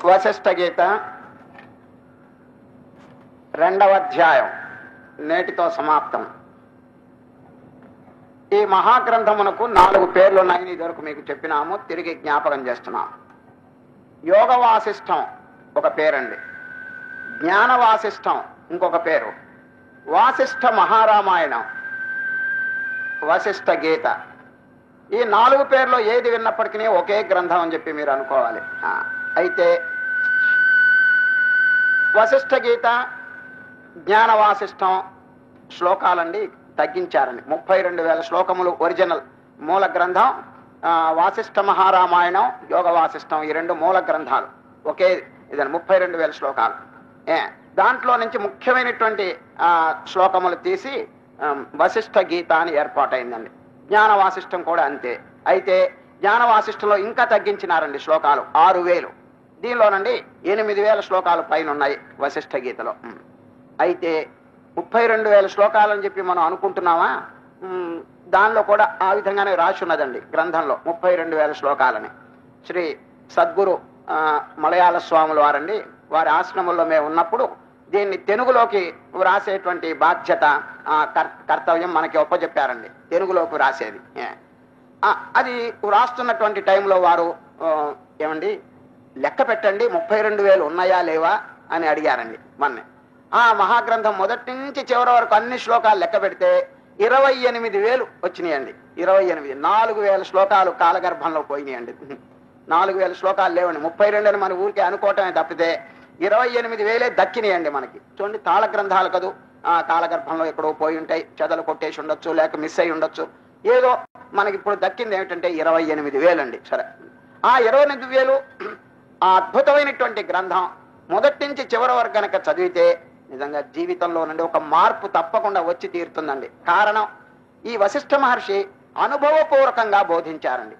వశిష్ఠ గీత 2వ అధ్యాయం నేటితో సమాప్తం. ఈ మహాగ్రంథమునకు 4 పేర్లు ఉన్నాయని ఇదివరకు మీకు చెప్పినాము, తిరిగి జ్ఞాపకం చేస్తున్నాము. యోగ వాసిష్టం ఒక పేరండి, జ్ఞాన వాసిష్టం ఇంకొక పేరు, వాసిష్ఠ మహారామాయణం, వశిష్ఠ గీత. ఈ 4 పేర్లో ఏది విన్నప్పటికీ ఒకే గ్రంథం అని చెప్పి మీరు అనుకోవాలి. అయితే వశిష్ఠ గీత, జ్ఞాన వాసిష్టం శ్లోకాలండి తగ్గించారండి. 32,000 శ్లోకములు ఒరిజినల్ మూల గ్రంథం. వాసిష్ఠ మహారామాయణం, యోగ వాసిష్టం ఈ 2 మూల గ్రంథాలు ఒకే ఇదని 32,000 శ్లోకాలు. దాంట్లో నుంచి ముఖ్యమైనటువంటి శ్లోకములు తీసి వశిష్ఠ గీత అని ఏర్పాటైందండి. జ్ఞాన వాసిష్టం కూడా అంతే. అయితే జ్ఞాన వాసిష్టంలో ఇంకా తగ్గించినారండి శ్లోకాలు, 6,000. దీనిలోనండి 8,000 శ్లోకాలు పైన ఉన్నాయి వశిష్ఠ గీతలో. అయితే 32,000 శ్లోకాలని చెప్పి మనం అనుకుంటున్నామా, దానిలో కూడా ఆ విధంగానే రాసి ఉన్నదండి గ్రంథంలో 32,000 శ్లోకాలని. శ్రీ సద్గురు మలయాళ స్వాములు వారండి, వారి ఆశ్రమంలో మేము ఉన్నప్పుడు దీన్ని తెలుగులోకి వ్రాసేటువంటి బాధ్యత, కర్తవ్యం మనకి ఒప్పచెప్పారండి. తెలుగులోకి రాసేది అది వ్రాస్తున్నటువంటి టైంలో వారు ఏమండి లెక్క పెట్టండి 32,000 ఉన్నాయా లేవా అని అడిగారండి మొన్నే. ఆ మహాగ్రంథం మొదటి నుంచి చివరి వరకు అన్ని శ్లోకాలు లెక్క పెడితే 28,000 వచ్చినాయండి. 28, 4,000 శ్లోకాలు కాలగర్భంలో పోయినాయండి. 4,000 శ్లోకాలు లేవండి. 32 అని మన ఊరికే అనుకోవటమే తప్పితే 28,000 దక్కినాయండి మనకి. చూడండి, తాళ గ్రంథాలు కదూ, కాలగర్భంలో ఎక్కడో పోయి ఉంటాయి, చెదలు కొట్టేసి ఉండొచ్చు, లేక మిస్ అయి ఉండొచ్చు. ఏదో మనకి ఇప్పుడు దక్కింది ఏమిటంటే 28,000 అండి. సరే, ఆ 28,000 ఆ అద్భుతమైనటువంటి గ్రంథం మొదటి నుంచి చివరి వరకు కనుక చదివితే నిజంగా జీవితంలో నుండి ఒక మార్పు తప్పకుండా వచ్చి తీరుతుందండి. కారణం, ఈ వశిష్ఠ మహర్షి అనుభవపూర్వకంగా బోధించారండి.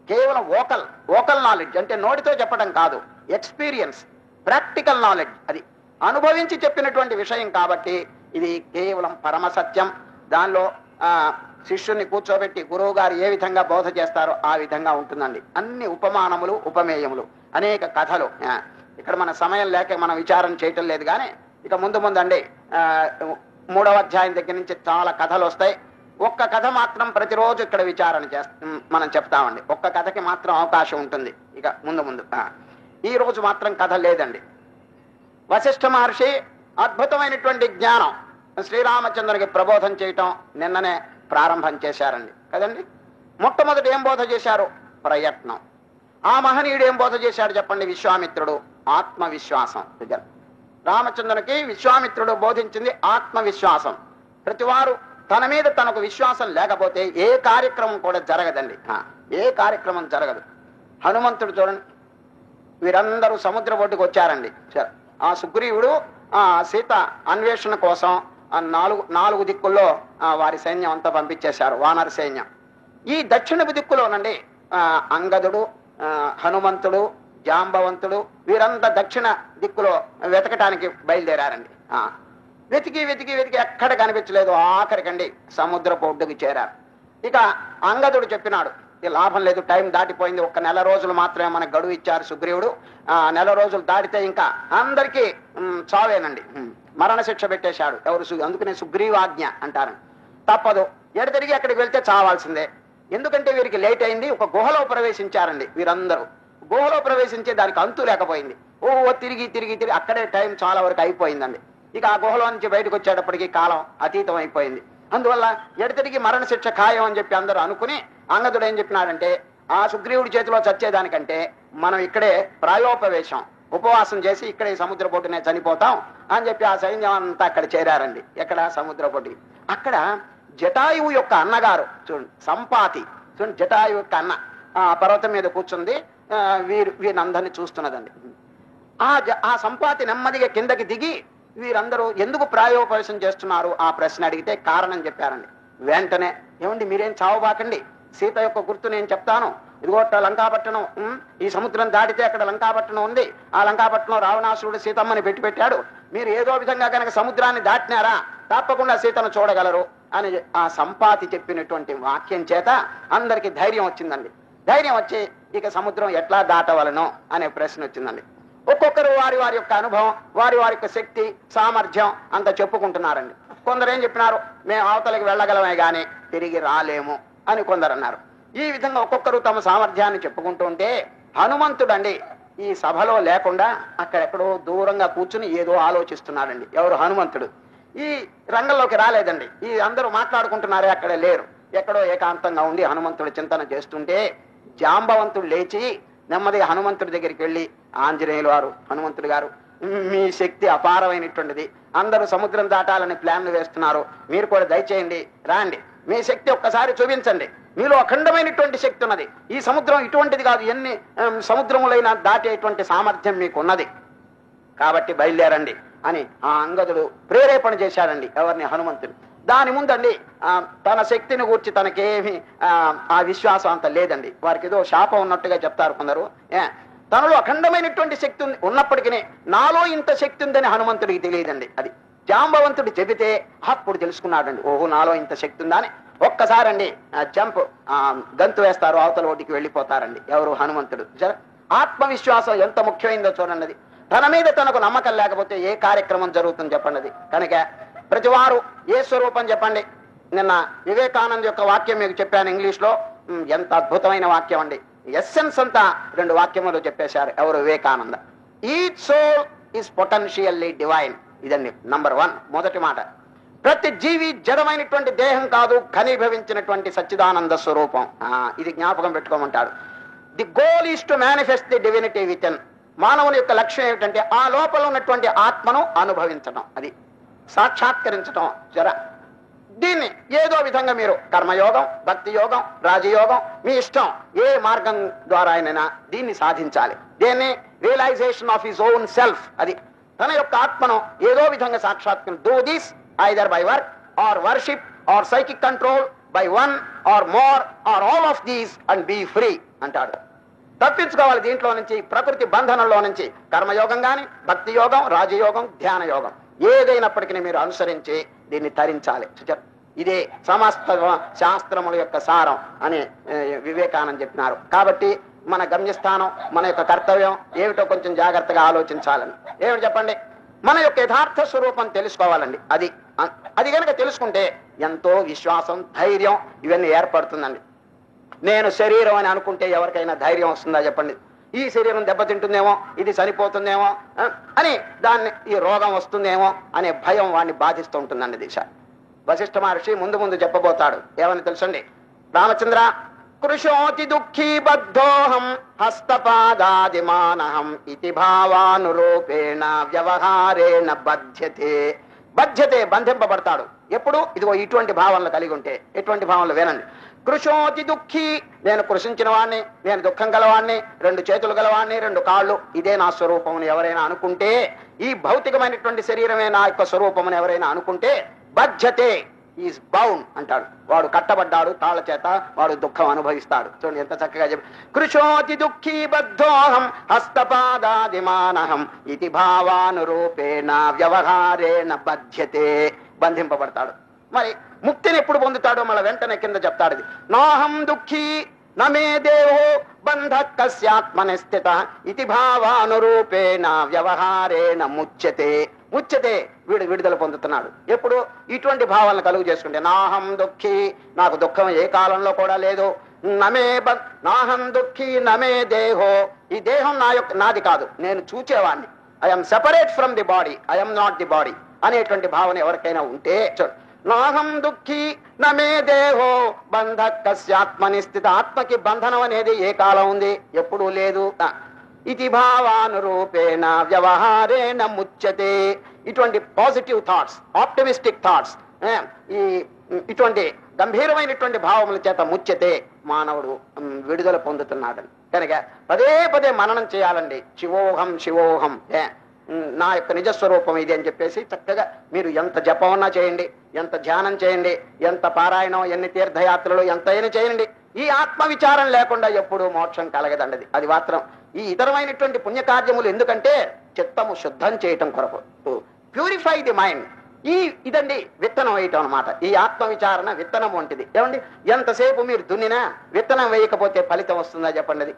కేవలం ఓకల్ నాలెడ్జ్ అంటే నోటితో చెప్పడం కాదు, ఎక్స్పీరియన్స్, ప్రాక్టికల్ నాలెడ్జ్, అది అనుభవించి చెప్పినటువంటి విషయం కాబట్టి ఇది కేవలం పరమసత్యం. దానిలో శిష్యుని కూర్చోబెట్టి గురువు గారు ఏ విధంగా బోధ చేస్తారో ఆ విధంగా ఉంటుందండి. అన్ని ఉపమానములు, ఉపమేయములు, అనేక కథలు. ఇక్కడ మన సమయం లేక మనం విచారణ చేయటం లేదు, కానీ ఇక ముందు అండి 3వ అధ్యాయం దగ్గర నుంచి చాలా కథలు వస్తాయి. ఒక్క కథ మాత్రం ప్రతిరోజు ఇక్కడ విచారణ మనం చెప్తామండి. ఒక్క కథకి మాత్రం అవకాశం ఉంటుంది ఇక ముందు. ఈ రోజు మాత్రం కథ లేదండి. వశిష్ఠ మహర్షి అద్భుతమైనటువంటి జ్ఞానం శ్రీరామచంద్రునికి ప్రబోధం చేయటం నిన్ననే ప్రారంభం చేశారండి కదండి. మొట్టమొదటి ఏం బోధ చేశారు? ప్రయత్నం. ఆ మహనీయుడు ఏం బోధ చేశాడు చెప్పండి? విశ్వామిత్రుడు ఆత్మవిశ్వాసం. రామచంద్రునికి విశ్వామిత్రుడు బోధించింది ఆత్మవిశ్వాసం. ప్రతివారు తన మీద తనకు విశ్వాసం లేకపోతే ఏ కార్యక్రమం కూడా జరగదండి. ఏ కార్యక్రమం జరగదు. హనుమంతుడు చూడండి, వీరందరూ సముద్ర ఒడ్డుకు వచ్చారండి. ఆ సుగ్రీవుడు సీత అన్వేషణ కోసం 4 దిక్కుల్లో వారి సైన్యం అంతా పంపించేశారు, వానర సైన్యం. ఈ దక్షిణపు దిక్కులోనండి అంగదుడు, హనుమంతుడు, జాంబవంతుడు వీరంతా దక్షిణ దిక్కులో వెతకటానికి బయలుదేరారండి. వెతికి ఎక్కడ కనిపించలేదు. ఆఖరికండి సముద్రపు ఒడ్డుకి చేరారు. ఇక అంగదుడు చెప్పినాడు, ఈ లాభం లేదు, టైం దాటిపోయింది, 1 నెల రోజులు మాత్రమే మనకు గడువు ఇచ్చారు సుగ్రీవుడు. 1 నెల రోజులు దాటితే ఇంకా అందరికీ చావేనండి, మరణశిక్ష పెట్టేశాడు. అందుకనే సుగ్రీవాజ్ఞ అంటారు. తప్పదు, ఎడతిరిగి అక్కడికి వెళ్తే చావాల్సిందే. ఎందుకంటే వీరికి లేట్ అయింది. ఒక గుహలో ప్రవేశించారండి వీరందరూ. గుహలో ప్రవేశించే దానికి అంతు లేకపోయింది. తిరిగి అక్కడే టైం చాలా వరకు అయిపోయిందండి. ఇక ఆ గుహలో నుంచి బయటకు వచ్చేటప్పటికి కాలం అతీతం అయిపోయింది. అందువల్ల ఎడతిరిగి మరణశిక్ష ఖాయం అని చెప్పి అందరూ అనుకుని అంగదుడు ఏం చెప్పినాడంటే, ఆ సుగ్రీవుడి చేతిలో చచ్చేదానికంటే మనం ఇక్కడే ప్రాయోపవేశం, ఉపవాసం చేసి ఇక్కడే సముద్ర పొట్టునే చనిపోతాం అని చెప్పి ఆ సైన్యం అంతా అక్కడ చేరారండి. ఎక్కడ? సముద్ర పొట్టుకి. అక్కడ జటాయువు యొక్క అన్నగారు చూడండి, సంపాతి చూడండి, జటాయువు యొక్క అన్న ఆ పర్వతం మీద కూర్చుంది, వీరందరినీ చూస్తున్నదండి. ఆ సంపాతి నెమ్మదిగా కిందకి దిగి వీరందరూ ఎందుకు ప్రాయోపవేశం చేస్తున్నారు ఆ ప్రశ్న అడిగితే కారణం చెప్పారండి. వెంటనే, ఏమండి మీరేం చావబాకండి, సీత యొక్క గుర్తు నేను చెప్తాను, ఇదిగో లంకాపట్టణం, ఈ సముద్రం దాటితే అక్కడ లంకాపట్టణం ఉంది, ఆ లంకాపట్టణం రావణాసురుడు సీతమ్మని పెట్టాడు, మీరు ఏదో విధంగా కనుక సముద్రాన్ని దాటినారా తప్పకుండా సీతను చూడగలరు అని ఆ సంపాతి చెప్పినటువంటి వాక్యం చేత అందరికి ధైర్యం వచ్చిందండి. ధైర్యం వచ్చి ఇక సముద్రం ఎట్లా దాటవలను అనే ప్రశ్న వచ్చిందండి. ఒక్కొక్కరు వారి వారి యొక్క అనుభవం, వారి వారి యొక్క శక్తి సామర్థ్యం అంత చెప్పుకుంటున్నారండి. కొందరు ఏం చెప్పినారు, మేము అవతలకి వెళ్ళగలమే గాని తిరిగి రాలేము అని కొందరు అన్నారు. ఈ విధంగా ఒక్కొక్కరు తమ సామర్థ్యాన్ని చెప్పుకుంటూ ఉంటే హనుమంతుడండి ఈ సభలో లేకుండా అక్కడెక్కడో దూరంగా కూర్చుని ఏదో ఆలోచిస్తున్నాడండి. ఎవరు? హనుమంతుడు. ఈ రంగంలోకి రాలేదండి. ఈ అందరూ మాట్లాడుకుంటున్నారే, అక్కడ లేరు. ఎక్కడో ఏకాంతంగా ఉండి హనుమంతుడు చింతన చేస్తుంటే జాంబవంతుడు లేచి నెమ్మదిగా హనుమంతుడి దగ్గరికి వెళ్ళి, ఆంజనేయులు వారు, హనుమంతుడు గారు, మీ శక్తి అపారమైనటువంటిది, అందరూ సముద్రం దాటాలని ప్లాన్లు వేస్తున్నారు, మీరు కూడా దయచేయండి, రాండి, మీ శక్తి ఒక్కసారి చూపించండి, మీలో అఖండమైనటువంటి శక్తి ఉన్నది, ఈ సముద్రం ఇటువంటిది కాదు, ఎన్ని సముద్రములైనా దాటేటువంటి సామర్థ్యం మీకు ఉన్నది, కాబట్టి బయలుదేరండి అని ఆ అంగదుడు ప్రేరేపణ చేశాడండి. ఎవరిని? హనుమంతుడు. దాని ముందండి తన శక్తిని గూర్చి తనకేమి ఆ విశ్వాసం అంత లేదండి. వారికి ఏదో శాపం ఉన్నట్టుగా చెప్తారు కొందరు. తనలో అఖండమైనటువంటి శక్తి ఉన్నప్పటికీ నాలో ఇంత శక్తి ఉందని హనుమంతుడికి తెలియదండి. అది జాంబవంతుడు చెబితే అప్పుడు తెలుసుకున్నాడండి, ఓహో నాలో ఇంత శక్తి ఉందా అని. ఒక్కసారండి జంప్ గంతు వేస్తారు, అవతల ఒడ్డుకి వెళ్ళిపోతారండి. ఎవరు? హనుమంతుడు. ఆత్మవిశ్వాసం ఎంత ముఖ్యమైందో చూడండి. తన మీద తనకు నమ్మకం లేకపోతే ఏ కార్యక్రమం జరుగుతుంది చెప్పండి. కనుక ప్రతివారు ఏ స్వరూపం చెప్పండి. నిన్న వివేకానంద యొక్క వాక్యం మీకు చెప్పాను ఇంగ్లీష్ లో. ఎంత అద్భుతమైన వాక్యం అండి. ఎస్సెన్స్ అంతా 2 వాక్యములు చెప్పేశారు. ఎవరు? Vivekananda. Each soul is potentially divine. ఇదండి నంబర్ 1 మొదటి మాట. ప్రతి జీవి జడమైనటువంటి దేహం కాదు, ఘనీభవించినటువంటి సచ్చిదానంద స్వరూపం. ఇది జ్ఞాపకం పెట్టుకోమంటాడు. The goal is to manifest the divinity within. మానవుని యొక్క లక్ష్యం ఏమిటంటే ఆ లోపల ఉన్నటువంటి ఆత్మను అనుభవించడం, అది సాక్షాత్కరించడం. దీన్ని ఏదో విధంగా మీరు కర్మయోగం, భక్తి యోగం, రాజయోగం, మీ ఇష్టం ఏ మార్గం ద్వారా అయినా దీన్ని సాధించాలి. దీన్ని realization of his own self. అది తన యొక్క ఆత్మను ఏదో విధంగా సాక్షాత్కరి. Do this either by work or worship or psychic control by 1 or more or all of these and be free అంటాడు. తప్పించుకోవాలి దీంట్లో నుంచి, ప్రకృతి బంధనంలో నుంచి. కర్మయోగం గాని, భక్తి యోగం, రాజయోగం, ధ్యాన యోగం ఏదైనప్పటికీ మీరు అనుసరించి దీన్ని తరించాలి. ఇదే సమస్త శాస్త్రముల యొక్క సారం అని వివేకానంద చెప్పినారు. కాబట్టి మన గమ్యస్థానం, మన యొక్క కర్తవ్యం ఏమిటో కొంచెం జాగ్రత్తగా ఆలోచించాలని. ఏమిటి చెప్పండి? మన యొక్క యథార్థ స్వరూపం తెలుసుకోవాలండి. అది కనుక తెలుసుకుంటే ఎంతో విశ్వాసం, ధైర్యం ఇవన్నీ ఏర్పడుతుందండి. నేను శరీరం అని అనుకుంటే ఎవరికైనా ధైర్యం వస్తుందా చెప్పండి? ఈ శరీరం దెబ్బతింటుందేమో, ఇది చనిపోతుందేమో అని, దాన్ని ఈ రోగం వస్తుందేమో అనే భయం వాడిని బాధిస్తూ ఉంటుందండి. దిశ వశిష్ఠ మహర్షి ముందు ముందు చెప్పబోతాడు. ఏమని తెలుసండి? రామచంద్ర, కృశోతి దుఃఖీ బద్ధోహం హస్తపాదాదిమానహం ఇతి భావానురూపేణ వ్యవహారేణ బధ్యతే. బధ్యతే బంధింపబడతాడు. ఎప్పుడు? ఇదిగో ఇటువంటి భావనలు కలిగి ఉంటే. ఎటువంటి భావనలు? వేనండి. కృశోతి దుఃఖీ, నేను కృషించిన వాడిని, నేను దుఃఖం గలవాడిని, 2 చేతులు గలవాడిని, 2 కాళ్ళు, ఇదే నా స్వరూపం అని ఎవరైనా అనుకుంటే, ఈ భౌతికమైనటువంటి శరీరమే నా యొక్క స్వరూపం అని ఎవరైనా అనుకుంటే, బధ్యతే ఈజ్ బౌండ్ అంటాడు. వాడు కట్టబడ్డాడు తాళ చేత, వాడు దుఃఖం అనుభవిస్తాడు. చూడండి ఎంత చక్కగా చెప్పి. కృశోతి దుఃఖీ బద్ధోహం హస్తపాదాదిమానహం ఇతి భావానురూపేణ వ్యవహారేణ బధ్యతే. బంధింపబడతాడు. మరి ముక్తిని ఎప్పుడు పొందుతాడో మళ్ళీ వెంటనే కింద చెప్తాడు. నాహం దుఃఖీ నమే దేహో బంధ కస్యాత్మని స్థిత ఇతి భావానురూపేణ వ్యవహారేణ ముచ్యతే. ముచ్యతే, వీడు విడుదల పొందుతున్నాడు. ఎప్పుడు? ఇటువంటి భావాలను కలుగు చేసుకుంటే. నాహం దుఃఖీ, నాకు దుఃఖం ఏ కాలంలో కూడా లేదు. నాహం దుఃఖీ నమే దేహో, ఈ దేహం నాది కాదు, నేను చూచేవాడిని. I'm separate from the body, I'm not the body అనేటువంటి భావన ఎవరికైనా ఉంటే చూడు. నాహం దుఃఖీ నమే దేహో బంధ కస్యాత్మని స్థిత. ఆత్మకి బంధనం అనేది ఏ కాలం ఉంది? ఎప్పుడూ లేదు. ఇతి భావానురూపేణ వ్యవహారేణ ముచ్యతే. ఇటువంటి పాజిటివ్ థాట్స్, ఆప్టిమిస్టిక్ థాట్స్, ఇటువంటి గంభీరమైనటువంటి భావముల చేత ముచ్యతే, మానవుడు విడుదల పొందుతున్నాడు. కనుక పదే పదే మననం చేయాలండి. శివోహం శివోహం, నా యొక్క నిజస్వరూపం ఇది అని చెప్పేసి చక్కగా మీరు ఎంత జపమన్నా చేయండి, ఎంత ధ్యానం చేయండి, ఎంత పారాయణం, ఎన్ని తీర్థయాత్రలు ఎంతైనా చేయండి, ఈ ఆత్మ విచారం లేకుండా ఎప్పుడూ మోక్షం కలగదండి. అది మాత్రం ఈ ఇతరమైనటువంటి పుణ్యకార్యములు ఎందుకంటే చిత్తము శుద్ధం చేయటం కొరకు, ప్యూరిఫై ది మైండ్. ఇదండి విత్తనం వేయటం అనమాట. ఈ ఆత్మ విచారణ విత్తనం వంటిది. ఏమండి, ఎంతసేపు మీరు దున్నినా విత్తనం వేయకపోతే ఫలితం వస్తుందా చెప్పండి?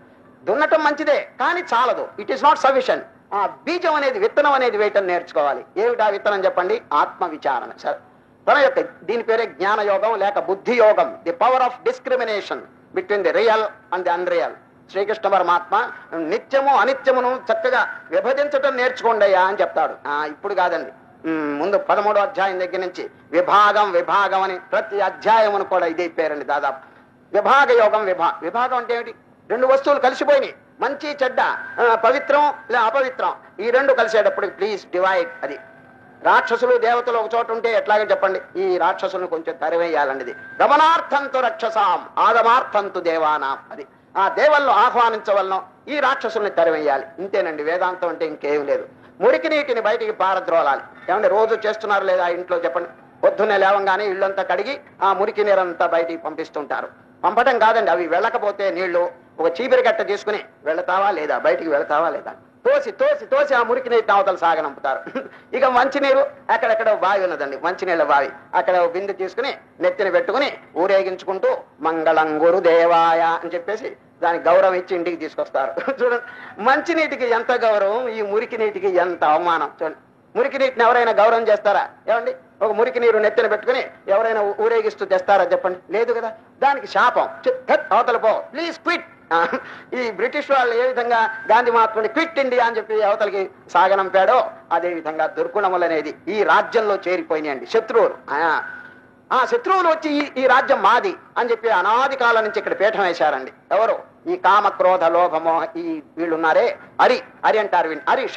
దున్నటం మంచిదే, కానీ చాలదు. It is not sufficient. ఆ బీజం అనేది, విత్తనం అనేది వేయటం నేర్చుకోవాలి. ఏమిటా విత్తనం చెప్పండి? ఆత్మ విచారణ. సరే, తన యొక్క దీని పేరే జ్ఞాన యోగం లేక బుద్ధి యోగం. The power of discrimination between the real and the unreal. Srikrishna పరమాత్మ నిత్యము అనిత్యమును చక్కగా విభజించటం నేర్చుకోండియా అని చెప్తాడు. ఇప్పుడు కాదండి, ముందు 13వ అధ్యాయం దగ్గర నుంచి విభాగం విభాగం అని ప్రతి అధ్యాయమును కూడా ఇదే పేరండి. దాదాపు విభాగ యోగం. విభాగం అంటే ఏమిటి? రెండు వస్తువులు కలిసిపోయినాయి, మంచి చెడ్డ, పవిత్రం లేదా అపవిత్రం, ఈ రెండు కలిసేటప్పుడు ప్లీజ్ డివైడ్. అది రాక్షసులు దేవతలు ఒక చోట ఉంటే ఎట్లాగే చెప్పండి, ఈ రాక్షసులను కొంచెం తరివేయాలండి. ఇది గమనార్థంతు రక్షసాం ఆగమార్థంతు దేవానాం. అది ఆ దేవులను ఆహ్వానించవలను, ఈ రాక్షసుల్ని తరివేయాలి. ఇంతేనండి వేదాంతం అంటే, ఇంకేం లేదు. మురికి నీటిని బయటికి పారద్రోలాలి. ఏమంటే రోజు చేస్తున్నారు లేదా ఇంట్లో చెప్పండి? పొద్దున్నే లేవంగానే ఇళ్ళంతా కడిగి ఆ మురికి నీరంతా బయటికి పంపిస్తుంటారు. పంపటం కాదండి, అవి వెళ్ళకపోతే నీళ్లు ఒక చీపిరి గట్ట తీసుకుని వెళతావా లేదా, బయటికి వెళతావా లేదా, తోసి తోసి తోసి ఆ మురికి నీటిని అవతల సాగనంపుతారు. ఇక మంచినీరు అక్కడెక్కడ బావి ఉన్నదండి, మంచినీళ్ళ బావి, అక్కడ బిందె తీసుకుని నెత్తిని పెట్టుకుని ఊరేగించుకుంటూ మంగళం గురుదేవాయ అని చెప్పేసి దానికి గౌరవం ఇచ్చి ఇంటికి తీసుకొస్తారు. చూడండి, మంచినీటికి ఎంత గౌరవం, ఈ మురికి నీటికి ఎంత అవమానం. చూడండి, మురికి నీటిని ఎవరైనా గౌరవం చేస్తారా? ఏమండి, ఒక మురికి నీరు నెత్తిన పెట్టుకుని ఎవరైనా ఊరేగిస్తూ తెస్తారా చెప్పండి? లేదు కదా. దానికి శాపం, అవతల పో, ప్లీజ్ క్విట్. ఈ బ్రిటిష్ వాళ్ళు ఏ విధంగా గాంధీ మహాత్ముని క్విట్ ఇండియా అని చెప్పి అవతలకి సాగనంపాడో, అదే విధంగా దుర్గుణములు అనేది ఈ రాజ్యంలో చేరిపోయినాయండి. శత్రువులు, ఆ శత్రువులు వచ్చి ఈ రాజ్యం మాది అని చెప్పి అనాది కాలం నుంచి ఇక్కడ పీఠం వేశారండి. ఎవరు? ఈ కామ క్రోధ లోభమోహ ఈ వీళ్ళున్నారే, అరి అంటారు వీళ్ళు.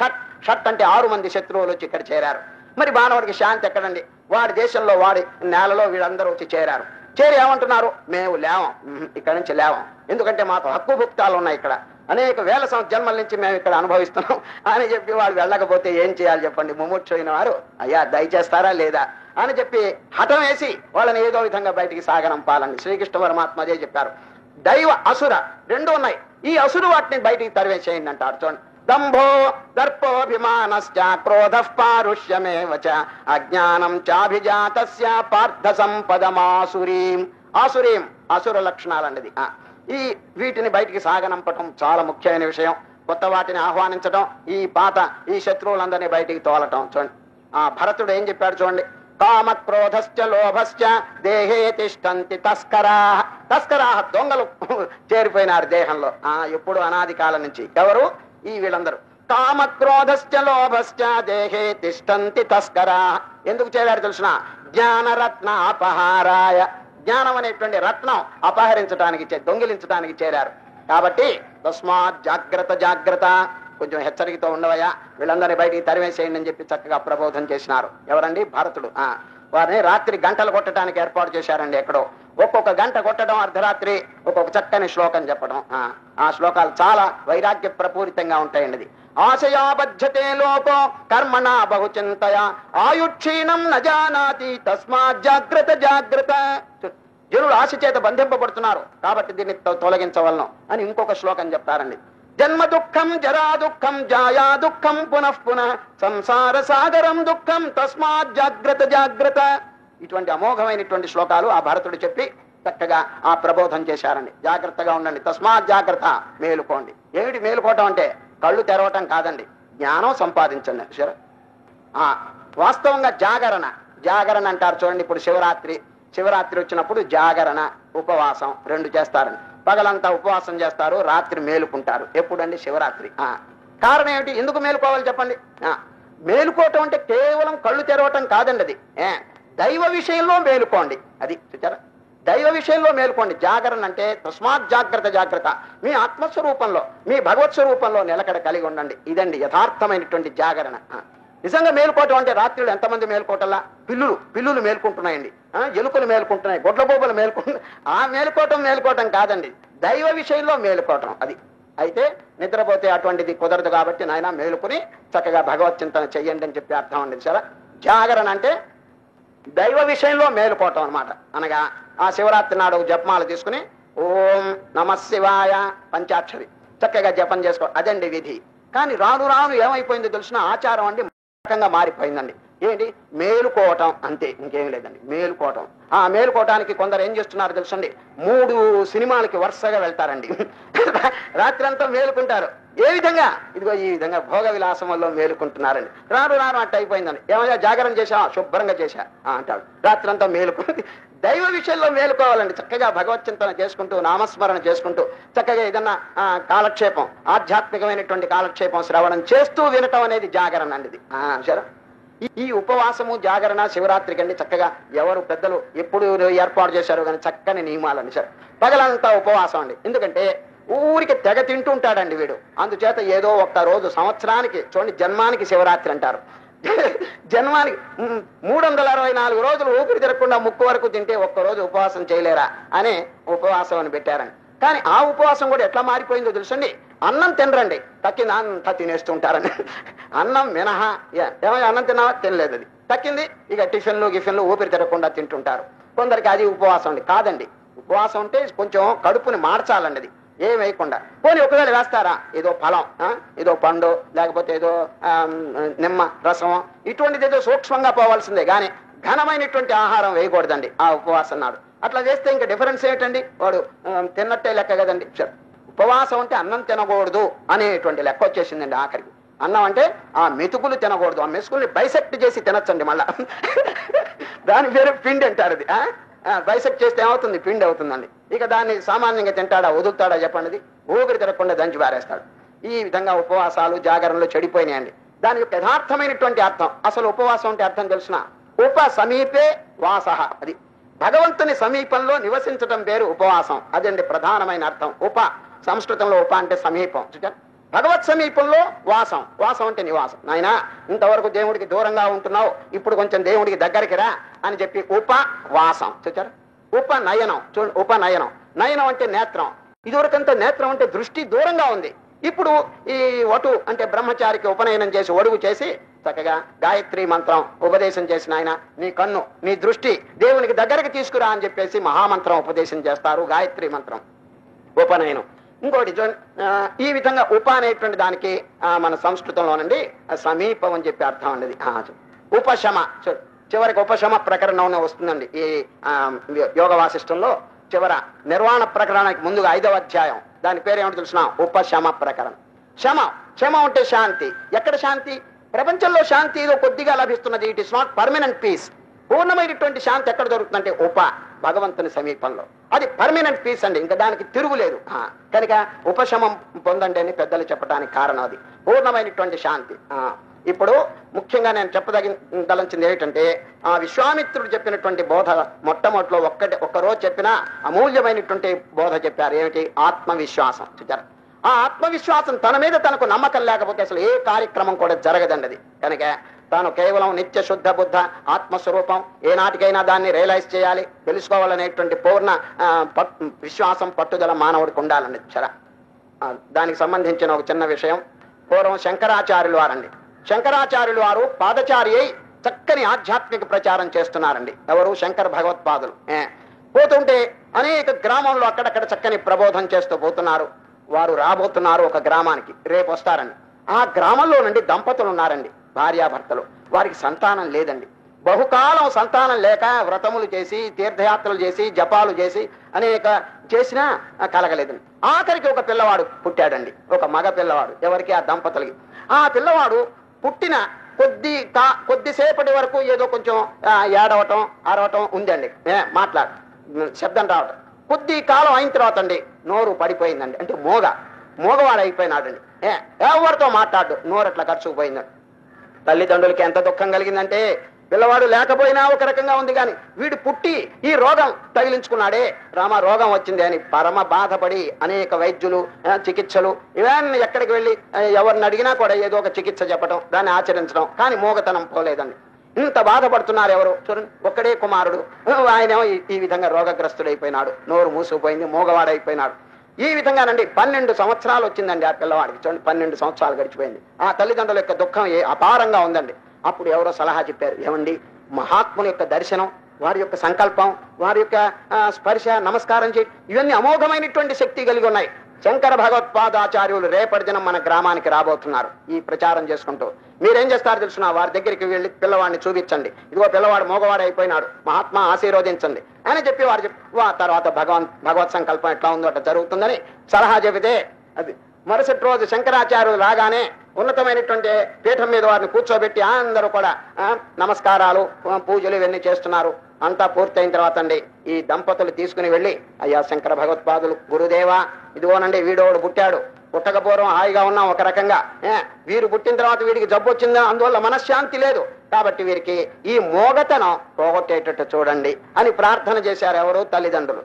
షట్ అంటే 6 మంది శత్రువులు వచ్చి ఇక్కడ చేరారు. మరి మానవుడికి శాంతి ఎక్కడండి? వాడి దేశంలో వాడి నేలలో వీళ్ళందరూ వచ్చి చేరారు. చేరి ఏమంటున్నారు? మేము లేవం, ఇక్కడ నుంచి లేవం, ఎందుకంటే మాకు హక్కు భుక్తాలు ఉన్నాయి, ఇక్కడ అనేక వేల జన్మల నుంచి మేము ఇక్కడ అనుభవిస్తున్నాం అని చెప్పి వాళ్ళు వెళ్ళకపోతే ఏం చేయాలి చెప్పండి? ముముక్షు అయిన వారు అయ్యా దయచేస్తారా లేదా అని చెప్పి హఠం వేసి వాళ్ళని ఏదో విధంగా బయటికి సాగనంపాలండి. శ్రీకృష్ణ పరమాత్మ అదే చెప్పారు. దైవ అసుర రెండు ఉన్నాయి. ఈ అసురు వాటిని బయటికి తరివేసేయండి అంటారు. చూడండి, దంభో దర్పోభిమానశ్చ క్రోధః పారుష్యమేవచ అజ్ఞానం చాభిజాతస్య పార్థ సంపదమాసురీం. ఆసురీం అసుర లక్షణాలండి. ఈ వీటిని బయటికి సాగనంపటం చాలా ముఖ్యమైన విషయం. కొత్త వాటిని ఆహ్వానించడం, ఈ శత్రువులందరినీ బయటికి తోలటం. చూడండి, భరతుడు ఏం చెప్పాడు చూడండి. కామ క్రోధశ్చ లోభశ్చ దేహే తిష్టంతి తస్కరాః. తస్కరాః దొంగలు చేరిపోయినారు దేహంలో ఎప్పుడు అనాది కాలం నుంచి. ఎవరు? ఈ వీళ్ళందరూ. కామ క్రోధశ్చ లోభశ్చ దేహే తిష్టంతి తస్కరాః. ఎందుకు చేరారు తెలుసిన? జ్ఞానరత్న అపహారాయ. జ్ఞానం అనేటువంటి రత్నం అపహరించడానికి, దొంగిలించడానికి చేరారు. కాబట్టి తస్మాత్ జాగ్రత్త జాగ్రత్త, కొంచెం హెచ్చరికతో ఉండవయ్యా, వీళ్ళందరినీ బయటికి తరివేసేయండి అని చెప్పి చక్కగా ప్రబోధం చేసినారు. ఎవరండి? భరతుడు. వారిని రాత్రి గంటలు కొట్టడానికి ఏర్పాటు చేశారండి. ఎక్కడో ఒక్కొక్క గంట కొట్టడం, అర్ధరాత్రి ఒక్కొక్క చక్కని శ్లోకం చెప్పడం. ఆ శ్లోకాలు చాలా వైరాగ్య ప్రపూరితంగా ఉంటాయండి. అది ఆశయాబద్ధతే లోకో కర్మణ బహుచింతయ ఆయుక్షీణం నజానాతి తస్మాత్ జాగ్రత్త జాగ్రత్త. జనులు ఆశ చేత బంధింపబడుతున్నారు కాబట్టి దీన్ని తొలగించవలను అని ఇంకొక శ్లోకం చెప్తారండి. జన్మ దుఃఖం జరా దుఃఖం జాయా దుఃఖం పునః పునః సంసార సాగరం దుఃఖం తస్మాత్ జాగ్రత్త జాగ్రత్త. ఇటువంటి అమోఘమైనటువంటి శ్లోకాలు ఆ భరతుడు చెప్పి చక్కగా ఆ ప్రబోధం చేశారండి. జాగ్రత్తగా ఉండండి, తస్మాత్ జాగ్రత్త, మేలుకోండి. ఏమిటి మేలుకోవటం అంటే? కళ్ళు తెరవటం కాదండి, జ్ఞానం సంపాదించండి. సరే, వాస్తవంగా జాగరణ అంటారు చూడండి. ఇప్పుడు శివరాత్రి వచ్చినప్పుడు జాగరణ, ఉపవాసం రెండు చేస్తారండి. పగలంతా ఉపవాసం చేస్తారు, రాత్రి మేలుకుంటారు. ఎప్పుడండి? శివరాత్రి. కారణం ఏమిటి? ఎందుకు మేలుకోవాలి చెప్పండి? మేలుకోవటం అంటే కేవలం కళ్ళు తెరవటం కాదండి, అది దైవ విషయంలో మేలుకోండి. అది చూచారా, దైవ విషయంలో మేలుకోండి. జాగరణ అంటే తస్మాత్ జాగ్రత్త జాగ్రత్త, మీ ఆత్మస్వరూపంలో, మీ భగవత్ స్వరూపంలో నిలకడ కలిగి ఉండండి. ఇదండి యథార్థమైనటువంటి జాగరణ. నిజంగా మేలుకోవటం అంటే రాత్రులు ఎంతమంది మేలుకోవటంలా? పిల్లులు మేలుకుంటున్నాయండి, ఎలుకలు మేలుకుంటున్నాయి, గొడ్లబోబలు మేలుకుంటున్నాయి. ఆ మేలుకోవటం కాదండి, దైవ విషయంలో మేలుకోవటం. అది అయితే నిద్రపోతే అటువంటిది కుదరదు కాబట్టి నాయన మేలుకుని చక్కగా భగవత్ చింతన చెయ్యండి అని చెప్పి అర్థం అండి. సరే, జాగరణ అంటే దైవ విషయంలో మేలుకోవటం అనమాట. అనగా ఆ శివరాత్రి నాడు జపమాల తీసుకుని ఓం నమ శివాయ పంచాక్షరి చక్కగా జపం చేసుకో, అదండి విధి. కానీ రాను రాను ఏమైపోయిందో తెలిసిన ఆచారం అండి రకంగా మారిపోయిందండి. ఏంటి? మేలుకోవటం, అంతే, ఇంకేం లేదండి. మేలుకోవటం మేలుకోవటానికి కొందరు ఏం చేస్తున్నారు తెలుసండి, 3 సినిమాలకి వరుసగా వెళ్తారండి. రాత్రంతా మేలుకుంటారు. ఏ విధంగా? ఇదిగో ఈ విధంగా భోగ విలాసం వల్ల మేలుకుంటున్నారండి. రాను రాను అట్ట అయిపోయిందండి. ఏమయ్యా జాగరణ చేశా? శుభ్రంగా చేశా అంటాడు. రాత్రంతా మేలుకు. దైవ విషయంలో మేలుకోవాలండి. చక్కగా భగవత్ చింతన చేసుకుంటూ, నామస్మరణ చేసుకుంటూ, చక్కగా ఏదన్నా కాలక్షేపం, ఆధ్యాత్మికమైనటువంటి కాలక్షేపం శ్రవణం చేస్తూ వినటం అనేది జాగరణ అండి. సరే, ఈ ఉపవాసము జాగరణ శివరాత్రికి అండి చక్కగా ఎవరు పెద్దలు ఎప్పుడు ఏర్పాటు చేశారు కానీ చక్కని నియమాలండి. సరే, పగలంతా ఉపవాసం అండి. ఎందుకంటే ఊరికి తెగ తింటుంటాడండి వీడు. అందుచేత ఏదో ఒక్క రోజు సంవత్సరానికి, చూడండి, జన్మానికి శివరాత్రి అంటారు. జన్మానికి 364 రోజులు ఊపిరి తిరగకుండా ముక్కు వరకు తింటే ఒక్కరోజు ఉపవాసం చేయలేరా అనే ఉపవాసం అని పెట్టారండి. కానీ ఆ ఉపవాసం కూడా ఎట్లా మారిపోయిందో తెలుసండి. అన్నం తినరండి, తక్కింది అంతా తినేస్తుంటారండి. అన్నం మినహా ఏమైనా అన్నం తిన్నావా? తినలేదు. అది తక్కింది ఇక టిఫిన్లు ఊపిరి తిరగకుండా తింటుంటారు. కొందరికి అది ఉపవాసం అండి. కాదండి, ఉపవాసం అంటే కొంచెం కడుపుని మార్చాలండి. అది ఏం వేయకుండా. పోనీ ఒకవేళ వేస్తారా, ఏదో ఫలం, ఏదో పండు, లేకపోతే ఏదో నిమ్మ రసం, ఇటువంటిది ఏదో సూక్ష్మంగా పోవాల్సిందే కానీ ఘనమైనటువంటి ఆహారం వేయకూడదండి ఆ ఉపవాసం నాడు. అట్లా చేస్తే ఇంకా డిఫరెన్స్ ఏంటండి? వాడు తిన్నట్టే లెక్క కదండి. ఉపవాసం అంటే అన్నం తినకూడదు అనేటువంటి లెక్క వచ్చేసిందండి. ఆఖరికి అన్నం అంటే ఆ మెతుకులు తినకూడదు. ఆ మెతుకుల్ని బైసెక్ట్ చేసి తినచ్చండి. మళ్ళా దాని పేరు పిండి అంటారు. అది బైసెక్ట్ చేస్తే ఏమవుతుంది? పిండి అవుతుందండి. ఇక దాన్ని సామాన్యంగా తింటాడా, వదులుతాడా చెప్పండి? ఊపిరి తిరగకుండా దంచి పారేస్తాడు. ఈ విధంగా ఉపవాసాలు జాగరణలు చెడిపోయినాయండి. దాని యొక్క యథార్థమైనటువంటి అర్థం, అసలు ఉపవాసం అంటే అర్థం తెలుసిన, ఉప సమీపే వాస. అది భగవంతుని సమీపంలో నివసించటం పేరు ఉపవాసం. అదండి ప్రధానమైన అర్థం. ఉప, సంస్కృతంలో ఉప అంటే సమీపం. భగవత్ సమీపంలో వాసం. వాసం అంటే నివాసం. నాయనా, ఇంతవరకు దేవుడికి దూరంగా ఉంటున్నావు, ఇప్పుడు కొంచెం దేవుడికి దగ్గరికి రా అని చెప్పి ఉపవాసం. చూచారు? ఉపనయనం. చూడండి, ఉపనయనం. నయనం అంటే నేత్రం. ఇదివరకంతా నేత్రం అంటే దృష్టి దూరంగా ఉంది. ఇప్పుడు ఈ వటు అంటే బ్రహ్మచారికి ఉపనయనం చేసి ఒడుగు చేసి చక్కగా గాయత్రి మంత్రం ఉపదేశం చేసిన ఆయన నీ కన్ను, నీ దృష్టి దేవునికి దగ్గరికి తీసుకురా అని చెప్పేసి మహామంత్రం ఉపదేశం చేస్తారు. గాయత్రి మంత్రం ఉపనయనం. ఇంకోటి ఈ విధంగా ఉప అనేటువంటి దానికి మన సంస్కృతంలోనండి సమీపం అని చెప్పి అర్థం అండి. ఉపశమ. చివరికి ఉపశమ ప్రకరణం వస్తుందండి ఈ యోగ వాసిష్టంలో. చివర నిర్వాణ ప్రకరణానికి ముందుగా 5వ అధ్యాయం, దాని పేరు ఏమిటి తెలిసిన? ఉపశమ ప్రకరణం. శమ, శమ అంటే శాంతి. ఎక్కడ శాంతి? ప్రపంచంలో శాంతి ఏదో కొద్దిగా లభిస్తున్నది. It is not permanent peace. పూర్ణమైనటువంటి శాంతి ఎక్కడ దొరుకుతుందంటే భగవంతుని సమీపంలో. అది పర్మనెంట్ పీస్ అండి, ఇంకా దానికి తిరుగులేదు. కనుక ఉపశమం పొందండి అని పెద్దలు చెప్పడానికి కారణం అది. పూర్ణమైనటువంటి శాంతి. ఇప్పుడు ముఖ్యంగా నేను చెప్పదలించింది ఏమిటంటే, ఆ విశ్వామిత్రుడు చెప్పినటువంటి బోధ మొట్టమొదటిలో ఒక్కరోజు చెప్పిన అమూల్యమైనటువంటి బోధ చెప్పారు. ఏమిటి? ఆత్మవిశ్వాసం. చూచారు? ఆ ఆత్మవిశ్వాసం, తన మీద తనకు నమ్మకం లేకపోతే అసలు ఏ కార్యక్రమం కూడా జరగదండి. అది కనుక తాను కేవలం నిత్య శుద్ధ బుద్ధ ఆత్మస్వరూపం, ఏనాటికైనా దాన్ని రియలైజ్ చేయాలి, తెలుసుకోవాలనేటువంటి పూర్ణ విశ్వాసం, పట్టుదల మానవుడికి ఉండాలండి. సరే, దానికి సంబంధించిన ఒక చిన్న విషయం. పూర్వం శంకరాచార్యులు వారండి, శంకరాచార్యులు వారు పాదచారి అయి చక్కని ఆధ్యాత్మిక ప్రచారం చేస్తున్నారండి. ఎవరు? శంకర భగవత్పాదులు. పోతుంటే అనేక గ్రామంలో అక్కడక్కడ చక్కని ప్రబోధం చేస్తూ పోతున్నారు. వారు రాబోతున్నారు ఒక గ్రామానికి, రేపు వస్తారండి. ఆ గ్రామంలో నుండి దంపతులు ఉన్నారండి, భార్యాభర్తలు. వారికి సంతానం లేదండి. బహుకాలం సంతానం లేక వ్రతములు చేసి, తీర్థయాత్రలు చేసి, జపాలు చేసి అనేక చేసినా కలగలేదండి. ఆఖరికి ఒక పిల్లవాడు పుట్టాడండి, ఒక మగ పిల్లవాడు. ఎవరికి? ఆ దంపతులకి. ఆ పిల్లవాడు పుట్టిన కొద్దిసేపటి వరకు ఏదో కొంచెం ఏడవటం, అరవటం ఉందండి, శబ్దం రావటం. కొద్ది కాలం అయిన తర్వాత అండి నోరు పడిపోయిందండి. అంటే మోగవాడు అయిపోయినాడండి. ఎవరితో మాట్లాడు, నోరు అట్లా ఖర్చుకుపోయిందండి. తల్లిదండ్రులకి ఎంత దుఃఖం కలిగిందంటే, పిల్లవాడు లేకపోయినా ఒక రకంగా ఉంది, కానీ వీడు పుట్టి ఈ రోగం తగిలించుకున్నాడే, రామ రోగం వచ్చింది అని పరమ బాధపడి అనేక వైద్యులు, చికిత్సలు, ఇవన్నీ ఎక్కడికి వెళ్ళి ఎవరిని అడిగినా కూడా ఏదో ఒక చికిత్స చెప్పడం, దాన్ని ఆచరించడం, కానీ మోగతనం పోలేదండి. ఇంత బాధపడుతున్నారు ఎవరు? చూడండి, ఒక్కడే కుమారుడు, ఆయనేమో ఈ విధంగా రోగగ్రస్తుడైపోయినాడు, నోరు మూసుకుపోయింది, మోగవాడైపోయినాడు. ఈ విధంగానండి 12 సంవత్సరాలు వచ్చిందండి ఆ పిల్లవాడికి. చూడండి, 12 సంవత్సరాలు గడిచిపోయింది. ఆ తల్లిదండ్రుల యొక్క దుఃఖం అపారంగా ఉందండి. అప్పుడు ఎవరో సలహా చెప్పారు, ఏమండి, మహాత్ముని యొక్క దర్శనం, వారి యొక్క సంకల్పం, వారి యొక్క స్పర్శ, నమస్కారం చేయి, ఇవన్నీ అమోఘమైనటువంటి శక్తి కలిగి ఉన్నాయి. శంకర భగవత్పాదాచార్యులు రేపటి దినం మన గ్రామానికి రాబోతున్నారు ఈ ప్రచారం చేసుకుంటూ. మీరేం చేస్తారు తెలుసునా, వారి దగ్గరికి వెళ్ళి పిల్లవాడిని చూపించండి, ఇదిగో పిల్లవాడు మోగవాడు అయిపోయినాడు, మహాత్మా ఆశీర్వదించండి అని చెప్పి వారు తర్వాత భగవత్ సంకల్పం ఎట్లా ఉందో అట్లా జరుగుతుందని సలహా చెబితే, అది మరుసటి రోజు శంకరాచార్యులు రాగానే ఉన్నతమైనటువంటి పీఠం మీద వారిని కూర్చోబెట్టి అందరూ కూడా నమస్కారాలు పూజలు ఇవన్నీ చేస్తున్నారు. అంతా పూర్తయిన తర్వాత అండి ఈ దంపతులు తీసుకుని వెళ్ళి, అయ్యా శంకర భగవత్పాదులు గురుదేవా, ఇదిగోనండి వీడోడు పుట్టాడు, పుట్టకపోవడం హాయిగా ఉన్నాం ఒక రకంగా, వీరు పుట్టిన తర్వాత వీడికి జబ్బు వచ్చిందా, అందువల్ల మనశ్శాంతి లేదు, కాబట్టి వీరికి ఈ మోగతనం పోగొట్టేటట్టు చూడండి అని ప్రార్థన చేశారు. ఎవరు? తల్లిదండ్రులు.